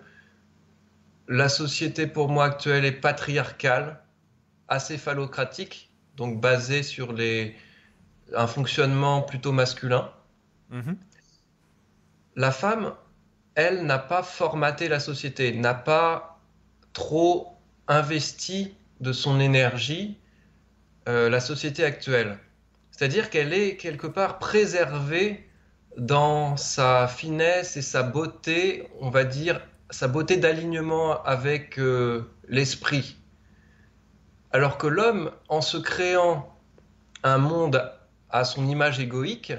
la société pour moi actuelle est patriarcale, assez phallocratique, donc basée sur un fonctionnement plutôt masculin. Mhm. La femme, elle, n'a pas formaté la société, n'a pas trop investi de son énergie la société actuelle. C'est-à-dire qu'elle est quelque part préservée dans sa finesse et sa beauté, on va dire, sa beauté d'alignement avec l'esprit. Alors que l'homme, en se créant un monde à son image égoïque,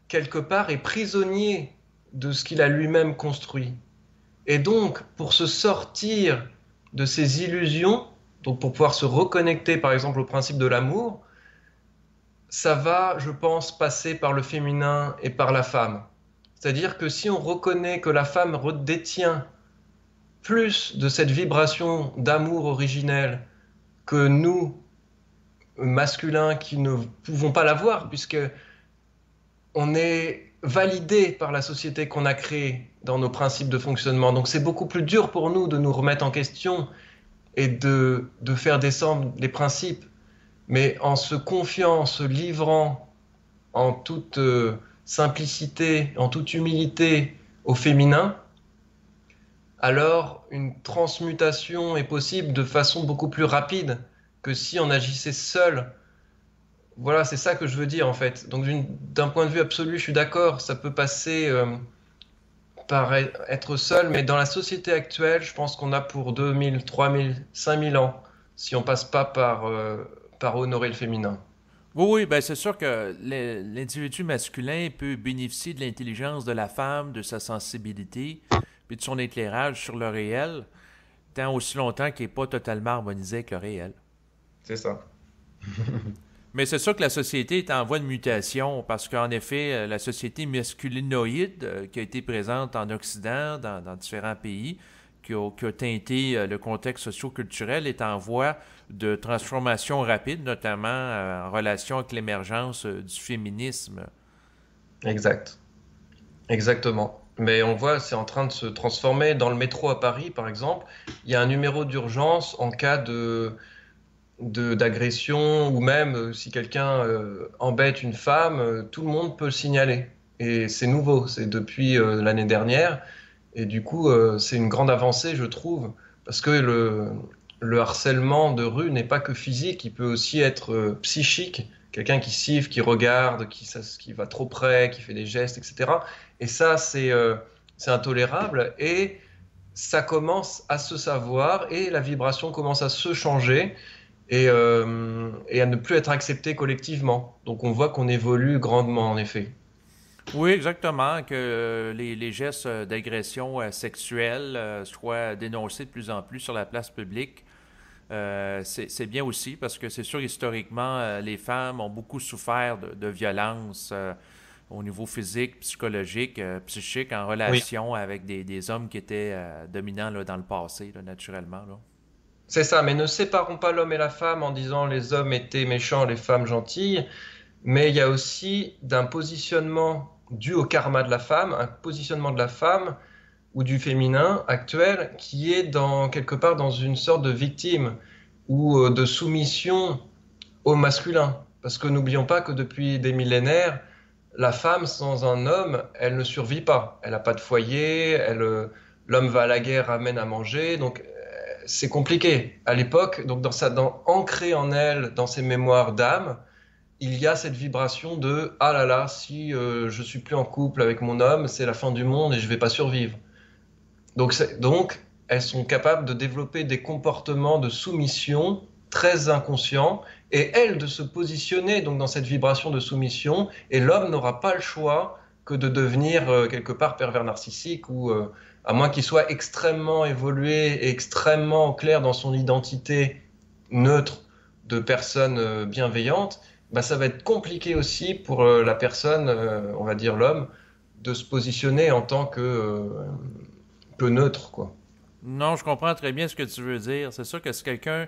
quelque part est prisonnier de ce qu'il a lui-même construit. Et donc, pour se sortir de ces illusions, donc pour pouvoir se reconnecter par exemple au principe de l'amour, ça va, je pense, passer par le féminin et par la femme. C'est-à-dire que si on reconnaît que la femme détient plus de cette vibration d'amour originel que nous, masculins, qui ne pouvons pas l'avoir, puisque on est validé par la société qu'on a créée dans nos principes de fonctionnement. Donc c'est beaucoup plus dur pour nous de nous remettre en question et de faire descendre les principes. Mais en se confiant, en se livrant en toute simplicité, en toute humilité au féminin, alors une transmutation est possible de façon beaucoup plus rapide que si on agissait seul. Voilà, c'est ça que je veux dire en fait. Donc d'un point de vue absolu, je suis d'accord, ça peut passer par être seul, mais dans la société actuelle, je pense qu'on a pour 2000, 3000, 5000 ans si on passe pas par honorer le féminin. Oui, oui, ben c'est sûr que l'individu masculin peut bénéficier de l'intelligence de la femme, de sa sensibilité, puis de son éclairage sur le réel, tant aussi longtemps qu'il n'est pas totalement harmonisé avec le réel. C'est ça. Mais c'est sûr que la société est en voie de mutation parce qu'en effet, la société masculinoïde qui a été présente en Occident, dans différents pays, qui a teinté le contexte socio-culturel, est en voie de transformation rapide, notamment en relation avec l'émergence du féminisme. Exact. Exactement. Mais on voit, c'est en train de se transformer. Dans le métro à Paris, par exemple, il y a un numéro d'urgence en cas d'agression ou même si quelqu'un embête une femme, tout le monde peut le signaler. Et c'est nouveau, c'est depuis l'année dernière. Et du coup, c'est une grande avancée, je trouve, parce que le harcèlement de rue n'est pas que physique, il peut aussi être psychique. Quelqu'un qui siffle, qui regarde, qui va trop près, qui fait des gestes, etc. Et ça, c'est intolérable et ça commence à se savoir et la vibration commence à se changer et à ne plus être acceptée collectivement. Donc on voit qu'on évolue grandement, en effet. Oui, exactement, que les gestes d'agression sexuelle soient dénoncés de plus en plus sur la place publique. C'est bien aussi parce que c'est sûr, historiquement, les femmes ont beaucoup souffert de violences au niveau physique, psychologique, psychique, en Oui. relation avec des hommes qui étaient dominants là, dans le passé, là, naturellement. Là. C'est ça, mais ne séparons pas l'homme et la femme en disant les hommes étaient méchants, les femmes gentilles, mais il y a aussi d'un positionnement dû au karma de la femme, un positionnement de la femme ou du féminin actuel qui est quelque part dans une sorte de victime ou de soumission au masculin. Parce que n'oublions pas que depuis des millénaires, la femme sans un homme, elle ne survit pas. Elle n'a pas de foyer, l'homme va à la guerre, ramène à manger, donc c'est compliqué. À l'époque, donc ancré en elle, dans ses mémoires d'âme, il y a cette vibration de ah là là, si je suis plus en couple avec mon homme, c'est la fin du monde et je vais pas survivre. Donc, elles sont capables de développer des comportements de soumission très inconscients et elles de se positionner donc dans cette vibration de soumission et l'homme n'aura pas le choix que de devenir quelque part pervers narcissique ou à moins qu'il soit extrêmement évolué et extrêmement clair dans son identité neutre de personne bienveillante, bah, ça va être compliqué aussi pour la personne, on va dire l'homme, de se positionner en tant que neutre, quoi. Non, je comprends très bien ce que tu veux dire. C'est sûr que si quelqu'un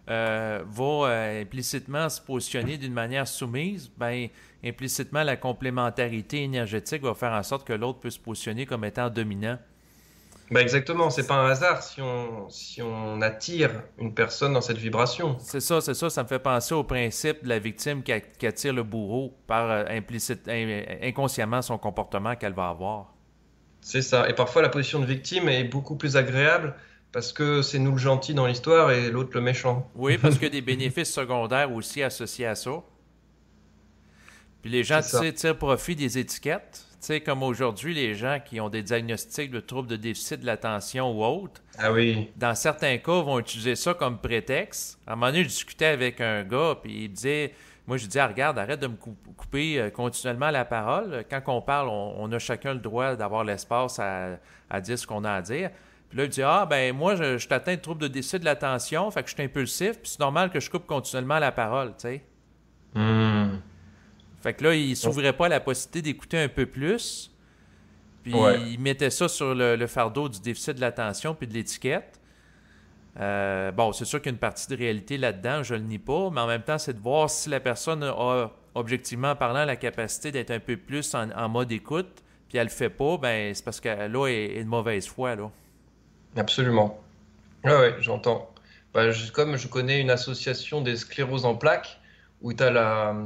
va implicitement se positionner d'une manière soumise, ben implicitement la complémentarité énergétique va faire en sorte que l'autre peut se positionner comme étant dominant. Bah exactement, c'est pas un hasard si on attire une personne dans cette vibration. C'est ça, ça me fait penser au principe de la victime qui attire le bourreau par inconsciemment son comportement qu'elle va avoir. C'est ça. Et parfois, la position de victime est beaucoup plus agréable parce que c'est nous le gentil dans l'histoire et l'autre le méchant. Oui, parce qu'il y a des bénéfices secondaires aussi associés à ça. Puis les gens, C'est tu ça. sais, tirent profit des étiquettes. Tu sais, comme aujourd'hui, les gens qui ont des diagnostics de troubles de déficit de l'attention ou autres, Ah oui. dans certains cas, vont utiliser ça comme prétexte. À un moment donné, je discutais avec un gars, puis il me disait, moi, je dis, ah, regarde, arrête de me couper continuellement la parole. Quand on parle, on a chacun le droit d'avoir l'espace à dire ce qu'on a à dire. Puis là, il dit, ah, ben, moi, je suis atteint de troubles de déficit de l'attention, fait que je suis impulsif, puis c'est normal que je coupe continuellement la parole, tu sais. Hmm. Fait que là, il s'ouvrait pas à la possibilité d'écouter un peu plus. Puis Ouais. il mettait ça sur le fardeau du déficit de l'attention puis de l'étiquette. Bon, c'est sûr qu'il y a une partie de réalité là-dedans, je le nie pas, mais en même temps, c'est de voir si la personne a, objectivement parlant, la capacité d'être un peu plus en mode écoute, puis elle le fait pas, ben c'est parce qu'elle là est de mauvaise foi, là. Absolument. Ah ouais, j'entends. Bah, comme je connais une association des scléroses en plaques, où t'as la,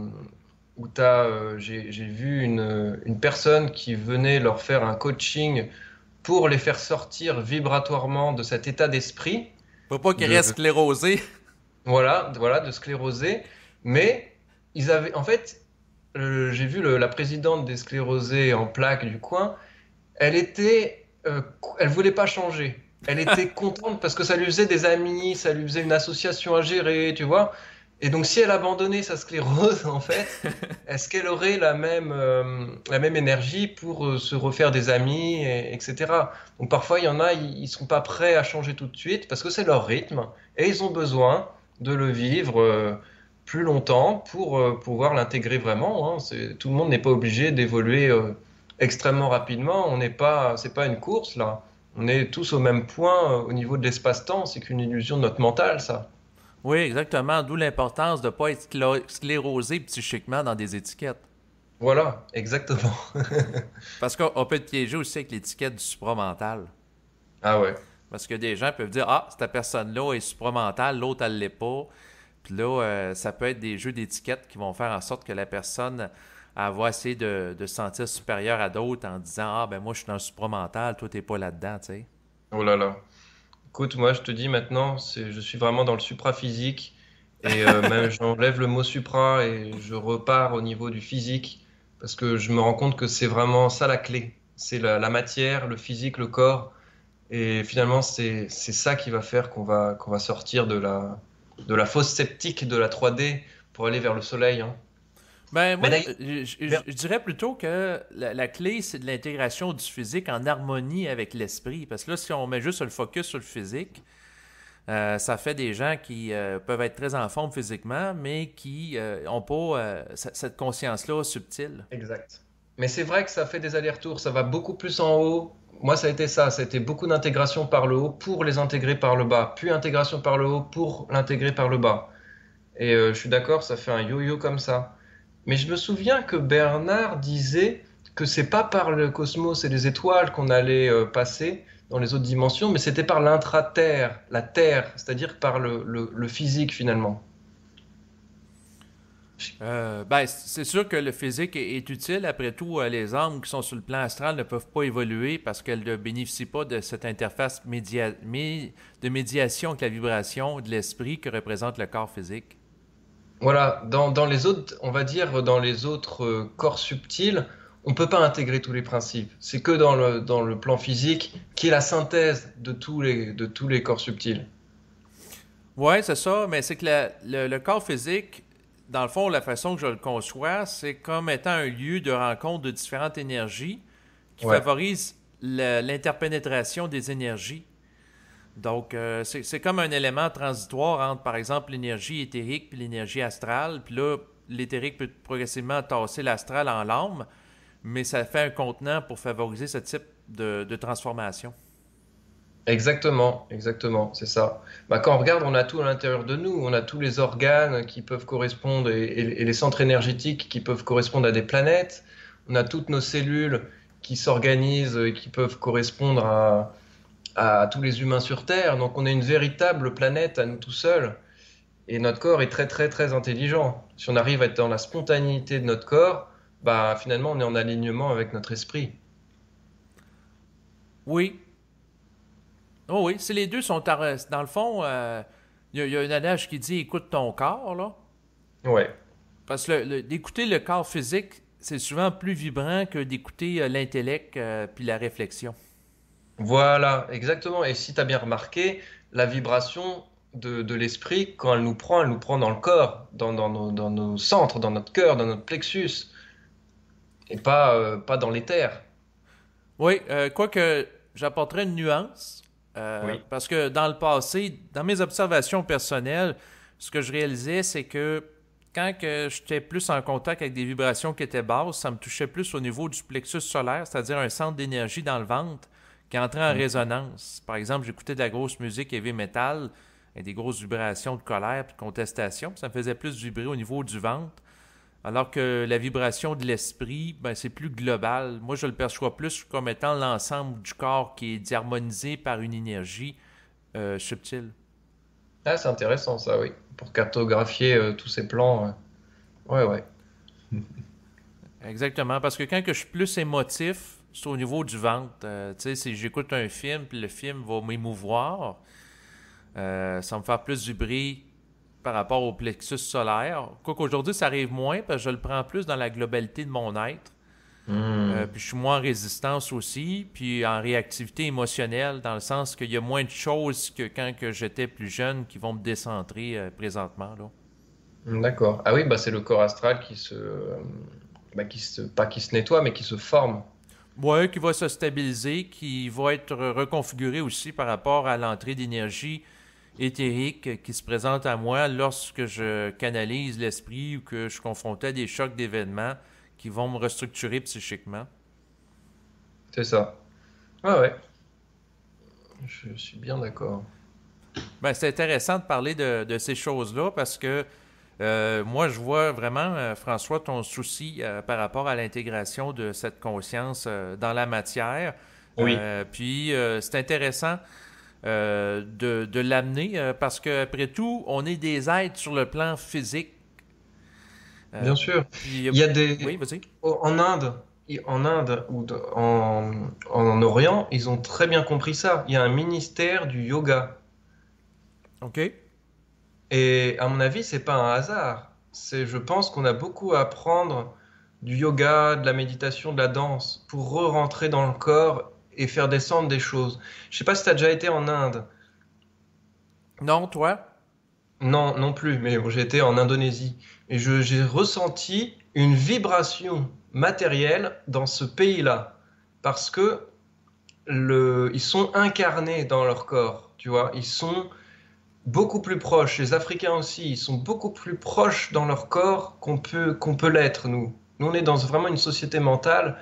j'ai vu une personne qui venait leur faire un coaching pour les faire sortir vibratoirement de cet état d'esprit, Faut pas qu'il de, reste sclérosé. voilà, de sclérosés. Mais ils avaient, en fait, j'ai vu la présidente des sclérosés en plaques du coin, elle voulait pas changer. Elle était contente parce que ça lui faisait des amis, ça lui faisait une association à gérer, tu vois. Et donc, si elle abandonnait sa sclérose, en fait, est-ce qu'elle aurait la même énergie pour se refaire des amis, etc. Donc, parfois, il y en a, ils sont pas prêts à changer tout de suite parce que c'est leur rythme et ils ont besoin de le vivre plus longtemps pour pouvoir l'intégrer vraiment, hein. Tout le monde n'est pas obligé d'évoluer extrêmement rapidement. C'est pas une course là. On est tous au même point au niveau de l'espace-temps. C'est qu'une illusion de notre mental, ça. Oui, exactement. D'où l'importance de ne pas être sclérosé psychiquement dans des étiquettes. Voilà, exactement. Parce qu'on peut être piégé aussi avec l'étiquette du supramental. Ah ouais. Parce que des gens peuvent dire, ah, cette personne-là est supramentale, l'autre, elle l'est pas. Puis là, ça peut être des jeux d'étiquettes qui vont faire en sorte que la personne elle va essayer de se sentir supérieure à d'autres en disant, ah, ben moi, je suis dans le supramental, toi, t'es pas là-dedans, tu sais. Oh là là. Écoute, moi, je te dis maintenant, je suis vraiment dans le supraphysique. Et même j'enlève le mot supra et je repars au niveau du physique. Parce que je me rends compte que c'est vraiment ça la clé. C'est la matière, le physique, le corps. Et finalement, c'est ça qui va faire qu'on va sortir de la fosse sceptique de la 3D pour aller vers le soleil, hein. Ben, Mais moi, d'ailleurs, je dirais plutôt que la clé, c'est de l'intégration du physique en harmonie avec l'esprit. Parce que là, si on met juste le focus sur le physique, ça fait des gens qui peuvent être très en forme physiquement, mais qui n'ont pas cette conscience-là subtile. exact. Mais c'est vrai que ça fait des allers-retours, ça va beaucoup plus en haut. Moi, ça a été ça, ça a été beaucoup d'intégration par le haut pour les intégrer par le bas, puis intégration par le haut pour l'intégrer par le bas. Et je suis d'accord, ça fait un yo-yo comme ça. Mais je me souviens que Bernard disait que c'est pas par le cosmos et les étoiles qu'on allait passer dans les autres dimensions, mais c'était par l'intra-terre, la terre, c'est-à-dire par le physique finalement. Ben, c'est sûr que le physique est utile. Après tout, les âmes qui sont sur le plan astral ne peuvent pas évoluer parce qu'elles ne bénéficient pas de cette interface de médiation avec la vibration de l'esprit que représente le corps physique. Voilà, dans les autres, on va dire dans les autres corps subtils, on peut pas intégrer tous les principes. C'est que dans le plan physique qui est la synthèse de tous les corps subtils. Ouais, c'est ça, mais c'est que le corps physique, dans le fond, la façon que je le conçois, c'est comme étant un lieu de rencontre de différentes énergies qui Ouais, favorise l'interpénétration des énergies. Donc, c'est comme un élément transitoire entre, par exemple, l'énergie éthérique et l'énergie astrale. Puis là, l'éthérique peut progressivement tasser l'astral en l'âme, mais ça fait un contenant pour favoriser ce type de transformation. Exactement, exactement, c'est ça. Bah, quand on regarde, on a tout à l'intérieur de nous, on a tous les organes qui peuvent correspondre et les centres énergétiques qui peuvent correspondre à des planètes. On a toutes nos cellules qui s'organisent et qui peuvent correspondre à tous les humains sur Terre. Donc on est une véritable planète à nous tout seuls. Et notre corps est très très très intelligent. Si on arrive à être dans la spontanéité de notre corps, bah finalement on est en alignement avec notre esprit. Oui. Oh oui, si les deux sont dans le fond, il y a un adage qui dit écoute ton corps, là. Ouais. Parce que d'écouter le corps physique, c'est souvent plus vibrant que d'écouter l'intellect puis la réflexion. Voilà, exactement. Et si tu as bien remarqué, la vibration de l'esprit, quand elle nous prend dans le corps, dans nos centres, dans notre cœur, dans notre plexus, et pas dans l'éther. Oui, quoique j'apporterais une nuance, Oui. parce que dans le passé, dans mes observations personnelles, ce que je réalisais, c'est que quand que j'étais plus en contact avec des vibrations qui étaient basses, ça me touchait plus au niveau du plexus solaire, c'est-à-dire un centre d'énergie dans le ventre qui entrait en Mhm. résonance. Par exemple, j'écoutais de la grosse musique heavy metal et des grosses vibrations de colère et de contestation, puis ça me faisait plus vibrer au niveau du ventre. Alors que la vibration de l'esprit, ben, c'est plus global. Moi, je le perçois plus comme étant l'ensemble du corps qui est harmonisé par une énergie subtile. Ah, c'est intéressant ça, oui. Pour cartographier tous ces plans. Ouais, ouais. Exactement, parce que quand que je suis plus émotif, c'est au niveau du ventre. Tu sais, si j'écoute un film, puis le film va m'émouvoir, ça va me faire plus vibrer par rapport au plexus solaire. Quoique aujourd'hui, ça arrive moins, parce que je le prends plus dans la globalité de mon être. Hmm. Puis je suis moins en résistance aussi, puis en réactivité émotionnelle, dans le sens qu'il y a moins de choses que quand que j'étais plus jeune qui vont me décentrer présentement. Là. D'accord. Ah oui, bah c'est le corps astral pas qui se nettoie, mais qui se forme. Ouais, qui va se stabiliser, qui va être reconfiguré aussi par rapport à l'entrée d'énergie éthérique qui se présente à moi lorsque je canalise l'esprit ou que je suis confronté à des chocs d'événements qui vont me restructurer psychiquement. C'est ça. Ah ouais, je suis bien d'accord. Ben, c'est intéressant de parler de ces choses-là parce que moi, je vois vraiment, François, ton souci par rapport à l'intégration de cette conscience dans la matière. Oui, C'est intéressant de l'amener parce qu'après tout, on est des êtres sur le plan physique. Euh, bien sûr. puis, Il y a oui, des vas-y. en Inde, en Inde en Orient, ils ont très bien compris ça. Il y a un ministère du yoga. OK. Et à mon avis, c'est pas un hasard. Je pense qu'on a beaucoup à apprendre du yoga, de la méditation, de la danse pour re-rentrer dans le corps et faire descendre des choses. Je sais pas si tu as déjà été en Inde. Non, toi? Non, non plus, mais bon, j'ai été en Indonésie. Et j'ai ressenti une vibration matérielle dans ce pays-là. Parce que ils sont incarnés dans leur corps, tu vois. Ils sont beaucoup plus proches. Les Africains aussi, ils sont beaucoup plus proches dans leur corps qu'on peut l'être, nous. Nous, on est dans vraiment une société mentale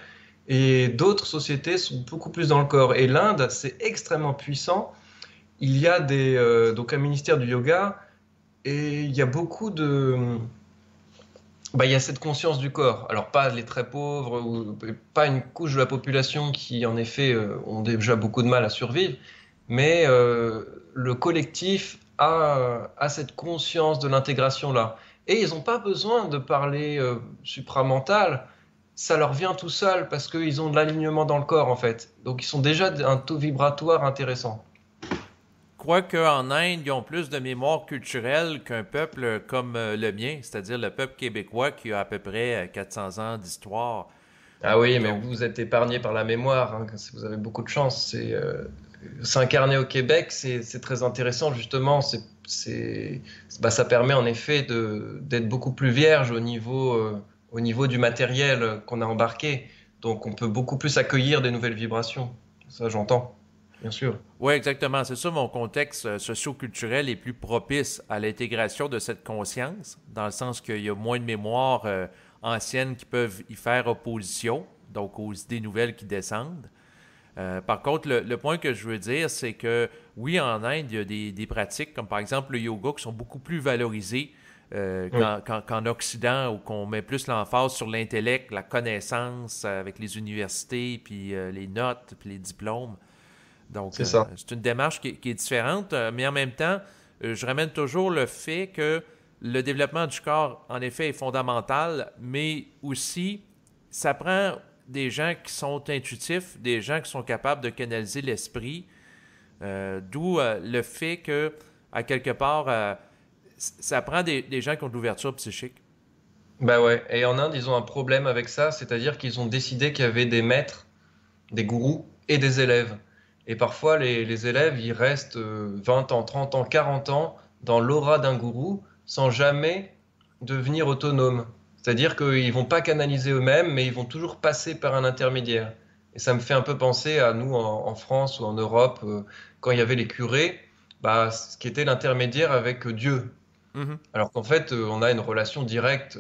et d'autres sociétés sont beaucoup plus dans le corps. Et l'Inde, c'est extrêmement puissant. Il y a donc un ministère du yoga et il y a il y a cette conscience du corps. Alors pas les très pauvres ou pas une couche de la population qui en effet ont déjà beaucoup de mal à survivre, mais le collectif a cette conscience de l'intégration là. Et ils n'ont pas besoin de parler supramental, ça leur vient tout seul parce qu'ils ont de l'alignement dans le corps en fait. Donc ils sont déjà d'un taux vibratoire intéressant. Quoique en Inde, ils ont plus de mémoire culturelle qu'un peuple comme le mien, c'est-à-dire le peuple québécois qui a à peu près 400 ans d'histoire. Ah oui, mais Donc, vous êtes épargné par la mémoire, hein, vous avez beaucoup de chance. S'incarner au Québec, c'est très intéressant justement. Ça permet en effet d'être beaucoup plus vierge au niveau du matériel qu'on a embarqué. Donc on peut beaucoup plus accueillir des nouvelles vibrations. Ça, j'entends, bien sûr. oui, exactement. C'est ça, mon contexte socio-culturel est plus propice à l'intégration de cette conscience, dans le sens qu'il y a moins de mémoires anciennes qui peuvent y faire opposition, donc aux idées nouvelles qui descendent. Par contre, le point que je veux dire, c'est que oui, en Inde, il y a des pratiques comme par exemple le yoga qui sont beaucoup plus valorisées Oui, qu'en Occident, où qu'on met plus l'emphase sur l'intellect, la connaissance avec les universités, puis les notes, puis les diplômes. Donc, c'est ça. c'est une démarche qui est différente, mais en même temps, je ramène toujours le fait que le développement du corps, en effet, est fondamental, mais aussi, ça prend des gens qui sont intuitifs, des gens qui sont capables de canaliser l'esprit, d'où le fait que, à quelque part, ça prend des gens qui ont de l'ouverture psychique. Bah ouais. Et en Inde, ils ont un problème avec ça, c'est-à-dire qu'ils ont décidé qu'il y avait des maîtres, des gourous et des élèves. Et parfois, les élèves, ils restent 20 ans, 30 ans, 40 ans dans l'aura d'un gourou sans jamais devenir autonomes. C'est-à-dire qu'ils vont pas canaliser eux-mêmes, mais ils vont toujours passer par un intermédiaire. Et ça me fait un peu penser à nous en France ou en Europe, quand il y avait les curés, bah, ce qui était l'intermédiaire avec Dieu. Mhm. Alors qu'en fait, on a une relation directe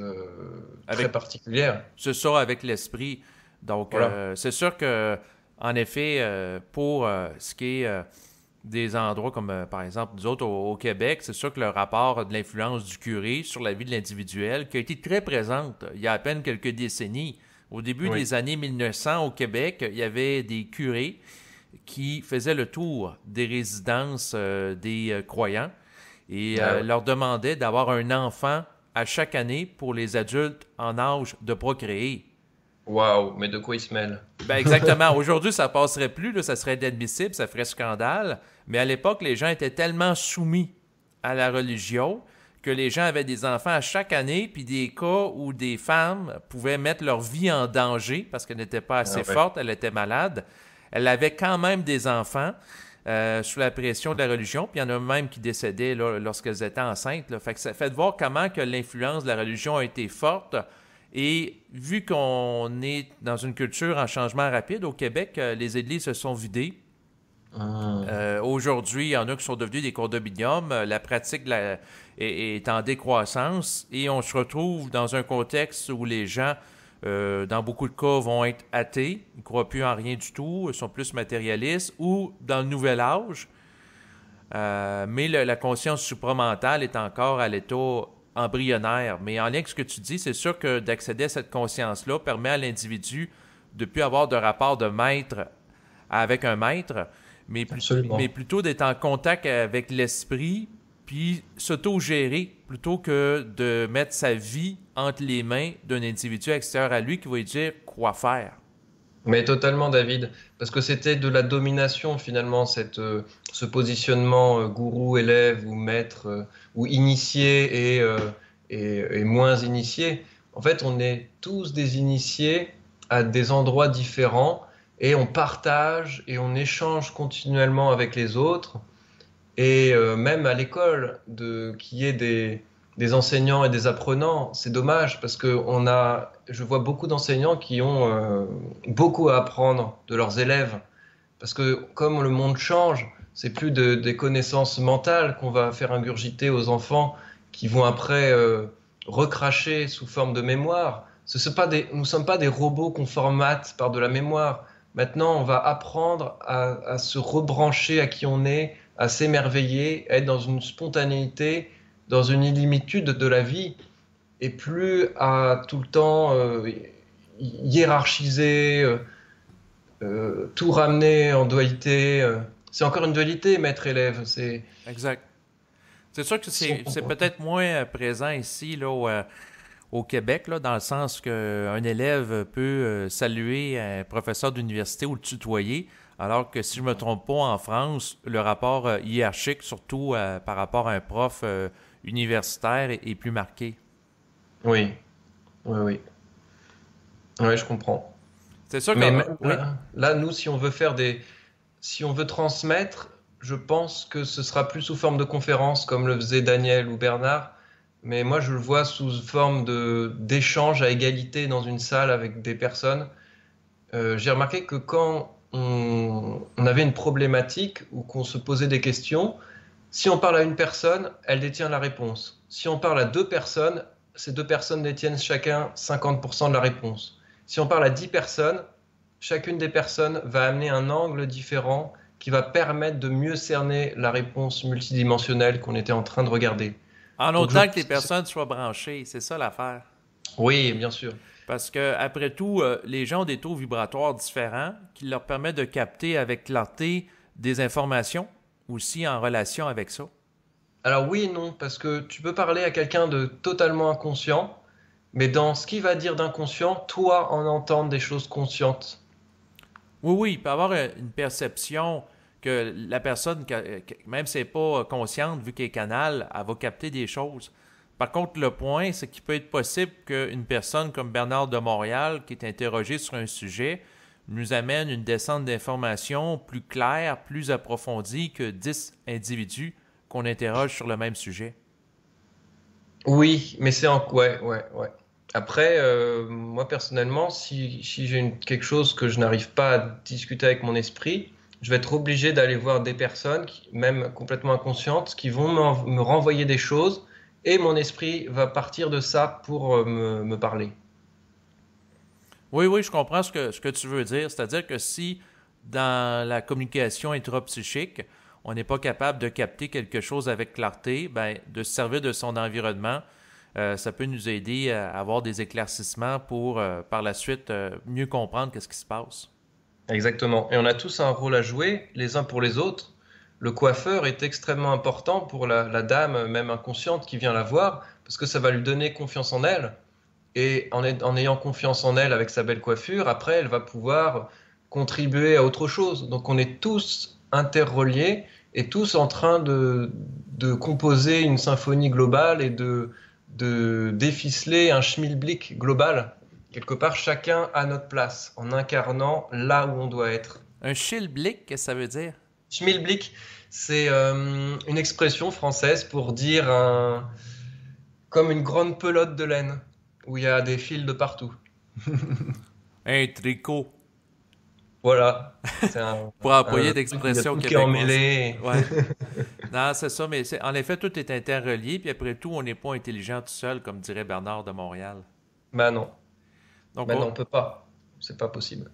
très Avec, particulière. c'est ça, avec l'esprit. Donc, Voilà. c'est sûr que, en effet, pour ce qui est des endroits comme, par exemple, nous autres au Québec, c'est sûr que le rapport de l'influence du curé sur la vie de l'individuel, qui a été très présente il y a à peine quelques décennies. Au début Oui. des années 1900 au Québec, il y avait des curés qui faisaient le tour des résidences des croyants et Ah ouais. leur demandaient d'avoir un enfant à chaque année pour les adultes en âge de procréer. Waouh, mais de quoi il se mêle? Ben exactement. Aujourd'hui, ça passerait plus, là, ça serait inadmissible, ça ferait scandale. Mais à l'époque, les gens étaient tellement soumis à la religion que les gens avaient des enfants à chaque année, puis des cas où des femmes pouvaient mettre leur vie en danger parce qu'elle n'était pas Ah assez ouais. forte, elle était malade. Elle avait quand même des enfants sous la pression de la religion, puis il y en a même qui décédaient là, lorsqu'elles étaient enceintes. Là. Fait que ça fait de voir comment que l'influence de la religion a été forte. Et vu qu'on est dans une culture en changement rapide au Québec, les églises se sont vidées. Hum. Aujourd'hui, il y en a qui sont devenus des condominiums. La pratique est en décroissance et on se retrouve dans un contexte où les gens, dans beaucoup de cas, vont être athées, ils ne croient plus en rien du tout, ils sont plus matérialistes ou dans le nouvel âge. Mais la conscience supramentale est encore à l'état embryonnaire. Mais en lien avec ce que tu dis, c'est sûr que d'accéder à cette conscience-là permet à l'individu de ne plus avoir de rapport de maître avec un maître, mais Absolument. plutôt d'être en contact avec l'esprit, puis s'auto-gérer, plutôt que de mettre sa vie entre les mains d'un individu extérieur à lui qui va lui dire quoi faire. Mais totalement, David, parce que c'était de la domination finalement, ce positionnement gourou-élève ou maître ou initié et moins initié. En fait, on est tous des initiés à des endroits différents et on partage et on échange continuellement avec les autres. Et même à l'école, qu'il y ait des enseignants et des apprenants, c'est dommage parce que je vois beaucoup d'enseignants qui ont beaucoup à apprendre de leurs élèves. Parce que comme le monde change, c'est plus des connaissances mentales qu'on va faire ingurgiter aux enfants qui vont après recracher sous forme de mémoire. Nous ne sommes pas des robots qu'on formate par de la mémoire. Maintenant, on va apprendre à se rebrancher à qui on est, à s'émerveiller, à être dans une spontanéité, dans une illimitude de la vie, et plus à tout le temps hiérarchiser, tout ramener en dualité. C'est encore une dualité, maître-élève. Exact. C'est sûr que Si c'est on- peut-être moins présent ici, là, au Québec, là, dans le sens qu'un élève peut saluer un professeur d'université ou le tutoyer, alors que si je ne me trompe pas, en France, le rapport hiérarchique, surtout par rapport à un prof universitaire, est plus marqué. Oui, oui, oui. Oui, je comprends. C'est sûr que... Mais même oui, nous, si on veut transmettre, je pense que ce sera plus sous forme de conférence, comme le faisaient Daniel ou Bernard. Mais moi, je le vois sous forme d'échange à égalité dans une salle avec des personnes. J'ai remarqué que quand on avait une problématique ou qu'on se posait des questions, si on parle à une personne, elle détient la réponse. Si on parle à deux personnes, ces deux personnes détiennent chacun 50% de la réponse. Si on parle à 10 personnes, chacune des personnes va amener un angle différent qui va permettre de mieux cerner la réponse multidimensionnelle qu'on était en train de regarder. En Donc je autant que pense les que personnes soient branchées, c'est ça l'affaire. oui, bien sûr. Parce que, après tout, les gens ont des taux vibratoires différents qui leur permettent de capter avec clarté des informations aussi en relation avec ça. Alors oui et non, parce que tu peux parler à quelqu'un de totalement inconscient, mais dans ce qu'il va dire d'inconscient, toi en entendre des choses conscientes. Oui, oui, il peut y avoir une perception que la personne, même si elle n'est pas consciente, vu qu'elle est canal, elle va capter des choses. Par contre, le point, c'est qu'il peut être possible qu'une personne comme Bernard de Montréal, qui est interrogé sur un sujet, nous amène une descente d'informations plus claire, plus approfondie que 10 individus qu'on interroge sur le même sujet. Oui, mais c'est en... Ouais, ouais, ouais. Après, moi personnellement, si j'ai quelque chose que je n'arrive pas à discuter avec mon esprit, je vais être obligé d'aller voir des personnes, même complètement inconscientes, qui vont me renvoyer des choses, et mon esprit va partir de ça pour me parler. Oui, oui, je comprends ce que tu veux dire. C'est-à-dire que si dans la communication intrapsychique, on n'est pas capable de capter quelque chose avec clarté, ben, de se servir de son environnement, ça peut nous aider à avoir des éclaircissements pour, par la suite, mieux comprendre qu'est-ce qui se passe. Exactement. Et on a tous un rôle à jouer, les uns pour les autres. Le coiffeur est extrêmement important pour la dame, même inconsciente, qui vient la voir, parce que ça va lui donner confiance en elle. Et en ayant confiance en elle avec sa belle coiffure, après, elle va pouvoir contribuer à autre chose. Donc on est tous interreliés et tous en train de composer une symphonie globale et de déficeler un schmilblick global. Quelque part, chacun à notre place, en incarnant là où on doit être. Un schilblick, qu'est-ce que ça veut dire? Schmilblick, c'est une expression française pour dire comme une grande pelote de laine, où il y a des fils de partout. Un tricot. Voilà, c'est Pour employer un truc où il y a d'expression tout qui est québécoise. emmêlé. Ouais. Non, c'est ça, mais en effet, tout est interrelié, puis après tout, on n'est pas intelligent tout seul, comme dirait Bernard de Montréal. Bah non, Donc, bah non, on peut pas. C'est pas possible.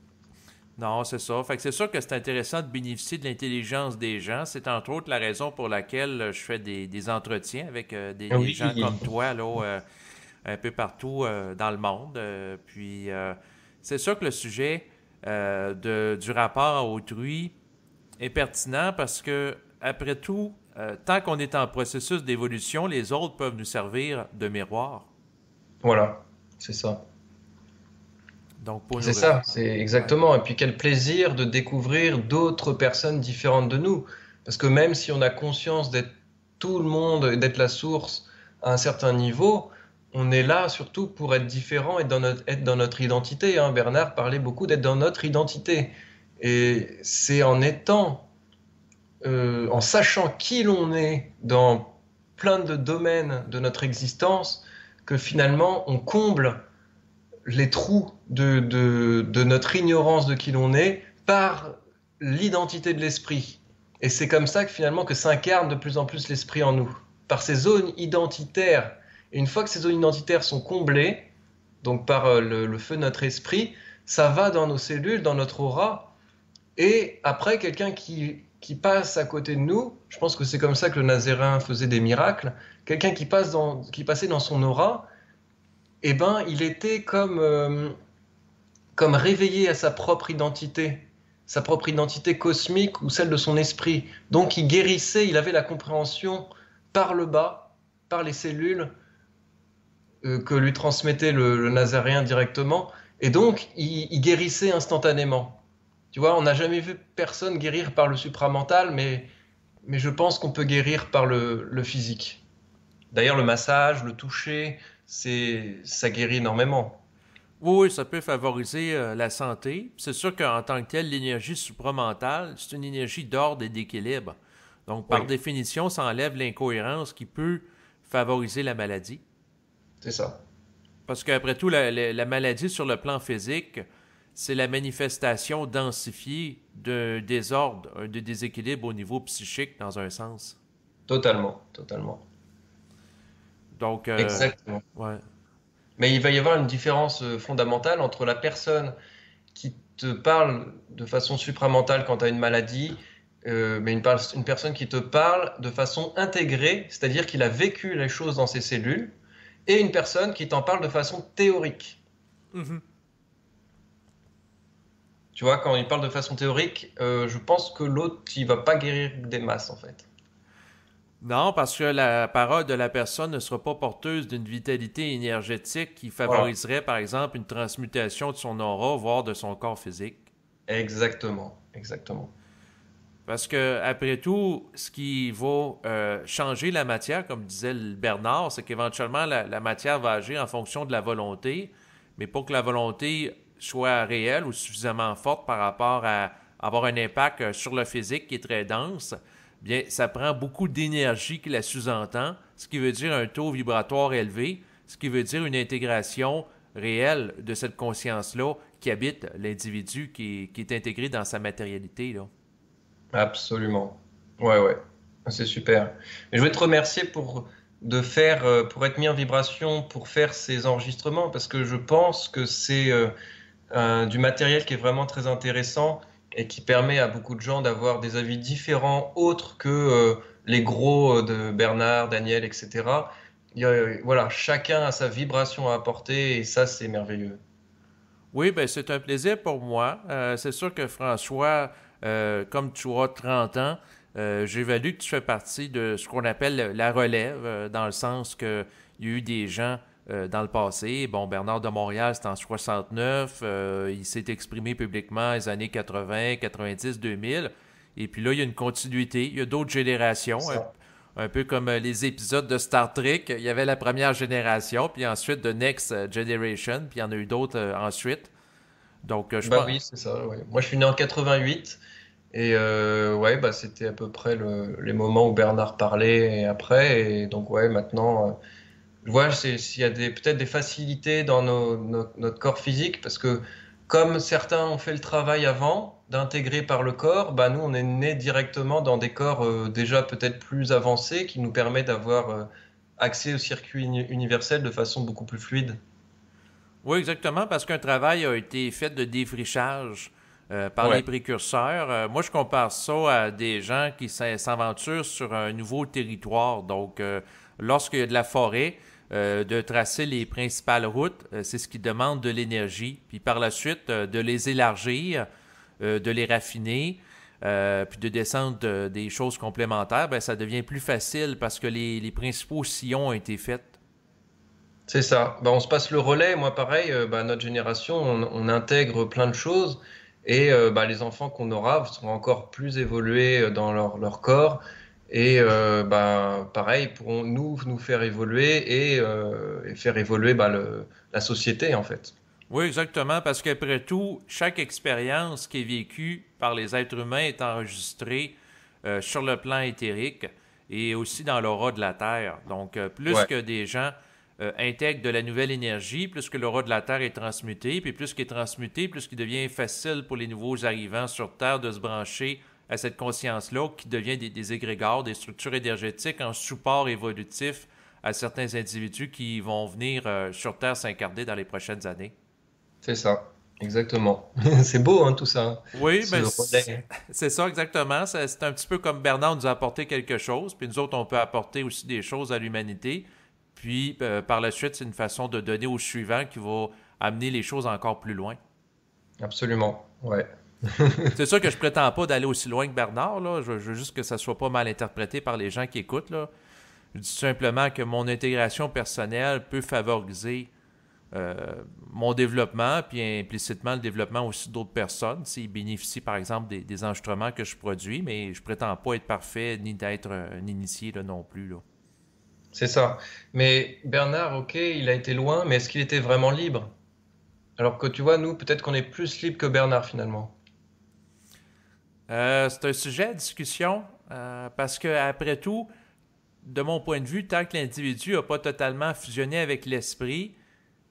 non, c'est ça. Fait que c'est sûr que c'est intéressant de bénéficier de l'intelligence des gens. C'est entre autres la raison pour laquelle je fais des entretiens avec des Oui, gens comme toi, là, un peu partout dans le monde. C'est sûr que le sujet du rapport à autrui est pertinent parce que, après tout, tant qu'on est en processus d'évolution, les autres peuvent nous servir de miroir. voilà, c'est ça. Donc, pour C'est nous... ça, c'est Ouais. exactement. Et puis quel plaisir de découvrir d'autres personnes différentes de nous. Parce que même si on a conscience d'être tout le monde, et d'être la source à un certain niveau, on est là surtout pour être différent et être dans notre identité, hein. Bernard parlait beaucoup d'être dans notre identité. Et c'est en étant, en sachant qui l'on est dans plein de domaines de notre existence, que finalement on comble les trous de notre ignorance de qui l'on est par l'identité de l'esprit. Et c'est comme ça que finalement que s'incarne de plus en plus l'esprit en nous, par ces zones identitaires. Et une fois que ces zones identitaires sont comblées, donc par le feu de notre esprit, ça va dans nos cellules, dans notre aura. Et après, quelqu'un qui passe à côté de nous, je pense que c'est comme ça que le Nazaréen faisait des miracles, quelqu'un qui passait dans son aura, eh ben, il était comme réveillé à sa propre identité cosmique ou celle de son esprit. Donc il guérissait, il avait la compréhension par le bas, par les cellules que lui transmettait le Nazaréen directement, et donc il guérissait instantanément. Tu vois, on n'a jamais vu personne guérir par le supramental, mais je pense qu'on peut guérir par le physique. D'ailleurs, le massage, le toucher, ça guérit énormément. Oui, oui, ça peut favoriser la santé. C'est sûr qu'en tant que tel, l'énergie supramentale, c'est une énergie d'ordre et d'équilibre. Donc, par Oui, définition, ça enlève l'incohérence qui peut favoriser la maladie. c'est ça. Parce qu'après tout, la maladie sur le plan physique, c'est la manifestation densifiée d'un désordre, de déséquilibre au niveau psychique dans un sens. Totalement, totalement. Donc, Exactement. ouais. Mais il va y avoir une différence fondamentale entre la personne qui te parle de façon supramentale quand tu as une maladie, mais une personne qui te parle de façon intégrée, c'est-à-dire qu'il a vécu les choses dans ses cellules, et une personne qui t'en parle de façon théorique. Mhm. Tu vois, quand il parle de façon théorique, je pense que l'autre, il va pas guérir des masses, en fait. Non, parce que la parole de la personne ne sera pas porteuse d'une vitalité énergétique qui Voilà, favoriserait, par exemple, une transmutation de son aura, voire de son corps physique. exactement, exactement. Parce que, après tout, ce qui va changer la matière, comme disait le Bernard, c'est qu'éventuellement, la matière va agir en fonction de la volonté, mais pour que la volonté soit réelle ou suffisamment forte par rapport à avoir un impact sur le physique qui est très dense, bien, ça prend beaucoup d'énergie qui la sous-entend, ce qui veut dire un taux vibratoire élevé, ce qui veut dire une intégration réelle de cette conscience-là qui habite l'individu qui est intégré dans sa matérialité, là. Absolument. Ouais, ouais. C'est super. Mais je voulais te remercier pour être mis en vibration, pour faire ces enregistrements, parce que je pense que c'est du matériel qui est vraiment très intéressant et qui permet à beaucoup de gens d'avoir des avis différents, autres que les gros de Bernard, Daniel, etc. Voilà, chacun a sa vibration à apporter et ça, c'est merveilleux. Oui, ben c'est un plaisir pour moi. C'est sûr que François, comme tu as 30 ans, j'évalue que tu fais partie de ce qu'on appelle la relève, dans le sens que il y a eu des gens dans le passé. Bon, Bernard de Montréal, c'était en 69. Il s'est exprimé publiquement les années 80, 90, 2000. Et puis là, il y a une continuité. Il y a d'autres générations, Ça. un peu comme les épisodes de Star Trek. Il y avait la première génération, puis ensuite The Next Generation, puis il y en a eu d'autres ensuite. Donc, je Bah pense. oui, c'est ça. Ouais. Moi, je suis né en 88 et ouais, bah c'était à peu près les moments où Bernard parlait et après. Et donc ouais, maintenant. Je vois s'il y a peut-être des facilités dans notre corps physique, parce que comme certains ont fait le travail avant d'intégrer par le corps, bah nous on est né directement dans des corps déjà peut-être plus avancés qui nous permettent d'avoir accès au circuit universel de façon beaucoup plus fluide. Oui, exactement, parce qu'un travail a été fait de défrichage par les Ouais, précurseurs. Moi, je compare ça à des gens qui s'aventurent sur un nouveau territoire. Donc, lorsqu'il y a de la forêt, de tracer les principales routes, c'est ce qui demande de l'énergie. Puis par la suite, de les élargir, de les raffiner, puis de descendre des choses complémentaires, ben, ça devient plus facile parce que les principaux sillons ont été faits. c'est ça. Bah, on se passe le relais. Moi, pareil, bah, notre génération, on intègre plein de choses et bah, les enfants qu'on aura seront encore plus évolués dans leur corps et bah, pareil, pourront nous faire évoluer et faire évoluer bah, la société en fait. Oui, exactement, parce qu'après tout, chaque expérience qui est vécue par les êtres humains est enregistrée sur le plan éthérique et aussi dans l'aura de la Terre. Donc, plus Ouais, que des gens intègrent de la nouvelle énergie, plus que l'aura de la Terre est transmutée, puis plus qu'elle est transmutée, plus qu'il devient facile pour les nouveaux arrivants sur Terre de se brancher à cette conscience-là qui devient des égrégores, des structures énergétiques en support évolutif à certains individus qui vont venir sur Terre s'incarner dans les prochaines années. c'est ça, exactement. C'est beau hein, tout ça, hein, Oui, ce ben relais. c'est ça exactement. C'est un petit peu comme Bernard nous a apporté quelque chose, puis nous autres, on peut apporter aussi des choses à l'humanité. Puis par la suite, c'est une façon de donner au suivant qui va amener les choses encore plus loin. Absolument, ouais. C'est sûr que je prétends pas d'aller aussi loin que Bernard, là. Je veux juste que ça soit pas mal interprété par les gens qui écoutent, là. Je dis simplement que mon intégration personnelle peut favoriser euh, mon développement, puis implicitement le développement aussi d'autres personnes, s'ils bénéficient par exemple des enregistrements que je produis, mais je prétends pas être parfait ni d'être un initié là, non plus. Là. C'est ça. Mais Bernard, ok, il a été loin, mais est-ce qu'il était vraiment libre? Alors que tu vois, nous, peut-être qu'on est plus libre que Bernard finalement. C'est un sujet à discussion parce que après tout, de mon point de vue, tant que l'individu n'a pas totalement fusionné avec l'esprit,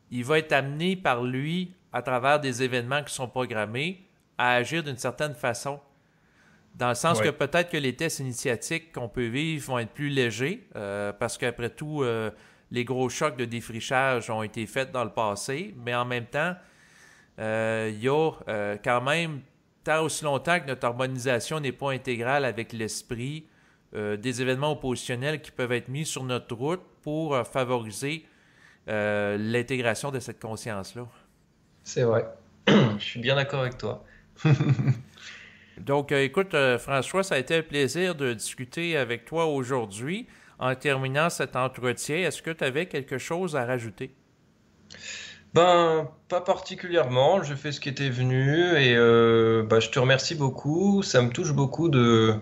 il va être amené par lui, à travers des événements qui sont programmés, à agir d'une certaine façon. Dans le sens que Ouais, peut-être que les tests initiatiques qu'on peut vivre vont être plus légers, parce qu'après tout, les gros chocs de défrichage ont été faits dans le passé, mais en même temps, il y a quand même, tant aussi longtemps que notre harmonisation n'est pas intégrale avec l'esprit, des événements oppositionnels qui peuvent être mis sur notre route pour favoriser l'intégration de cette conscience-là. C'est vrai. Je suis bien d'accord avec toi. Donc, écoute, François, ça a été un plaisir de discuter avec toi aujourd'hui. En terminant cet entretien, est-ce que tu avais quelque chose à rajouter? Ben, pas particulièrement. Je fais ce qui était venu et bah, je te remercie beaucoup. Ça me touche beaucoup de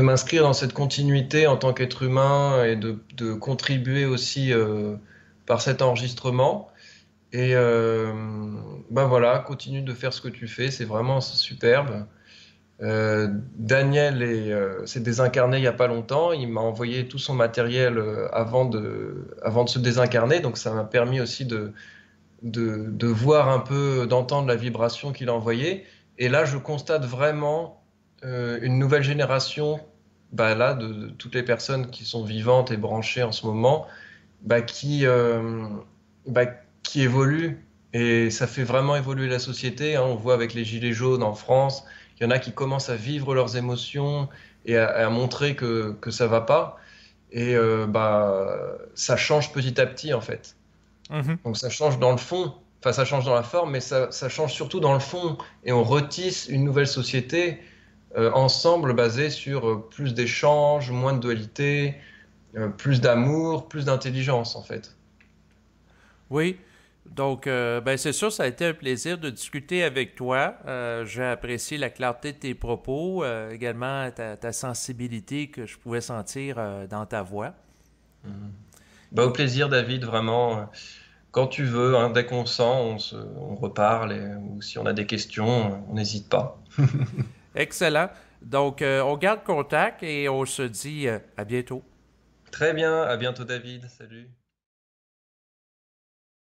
m'inscrire dans cette continuité en tant qu'être humain et de contribuer aussi par cet enregistrement. Et ben voilà, continue de faire ce que tu fais, c'est vraiment superbe. Daniel s'est désincarné il n'y a pas longtemps. Il m'a envoyé tout son matériel avant de se désincarner, donc ça m'a permis aussi de voir un peu, d'entendre la vibration qu'il a envoyée. Et là, je constate vraiment une nouvelle génération, bah là, de toutes les personnes qui sont vivantes et branchées en ce moment, bah, bah, qui évoluent. Et ça fait vraiment évoluer la société, hein. On voit avec les Gilets jaunes en France, il y en a qui commencent à vivre leurs émotions et à montrer que ça va pas. Et bah, ça change petit à petit, en fait. Mhm. Donc ça change dans le fond, enfin ça change dans la forme, mais ça change surtout dans le fond. Et on retisse une nouvelle société ensemble basée sur plus d'échanges, moins de dualité, plus d'amour, plus d'intelligence en fait. Oui. Donc, ben c'est sûr, ça a été un plaisir de discuter avec toi. J'ai apprécié la clarté de tes propos, également ta sensibilité que je pouvais sentir dans ta voix. Mhm. Bah, au plaisir David, vraiment. Quand tu veux, hein, dès qu'on sent, on reparle ou si on a des questions, on n'hésite pas. Excellent. Donc, on garde contact et on se dit à bientôt. Très bien, à bientôt David, salut.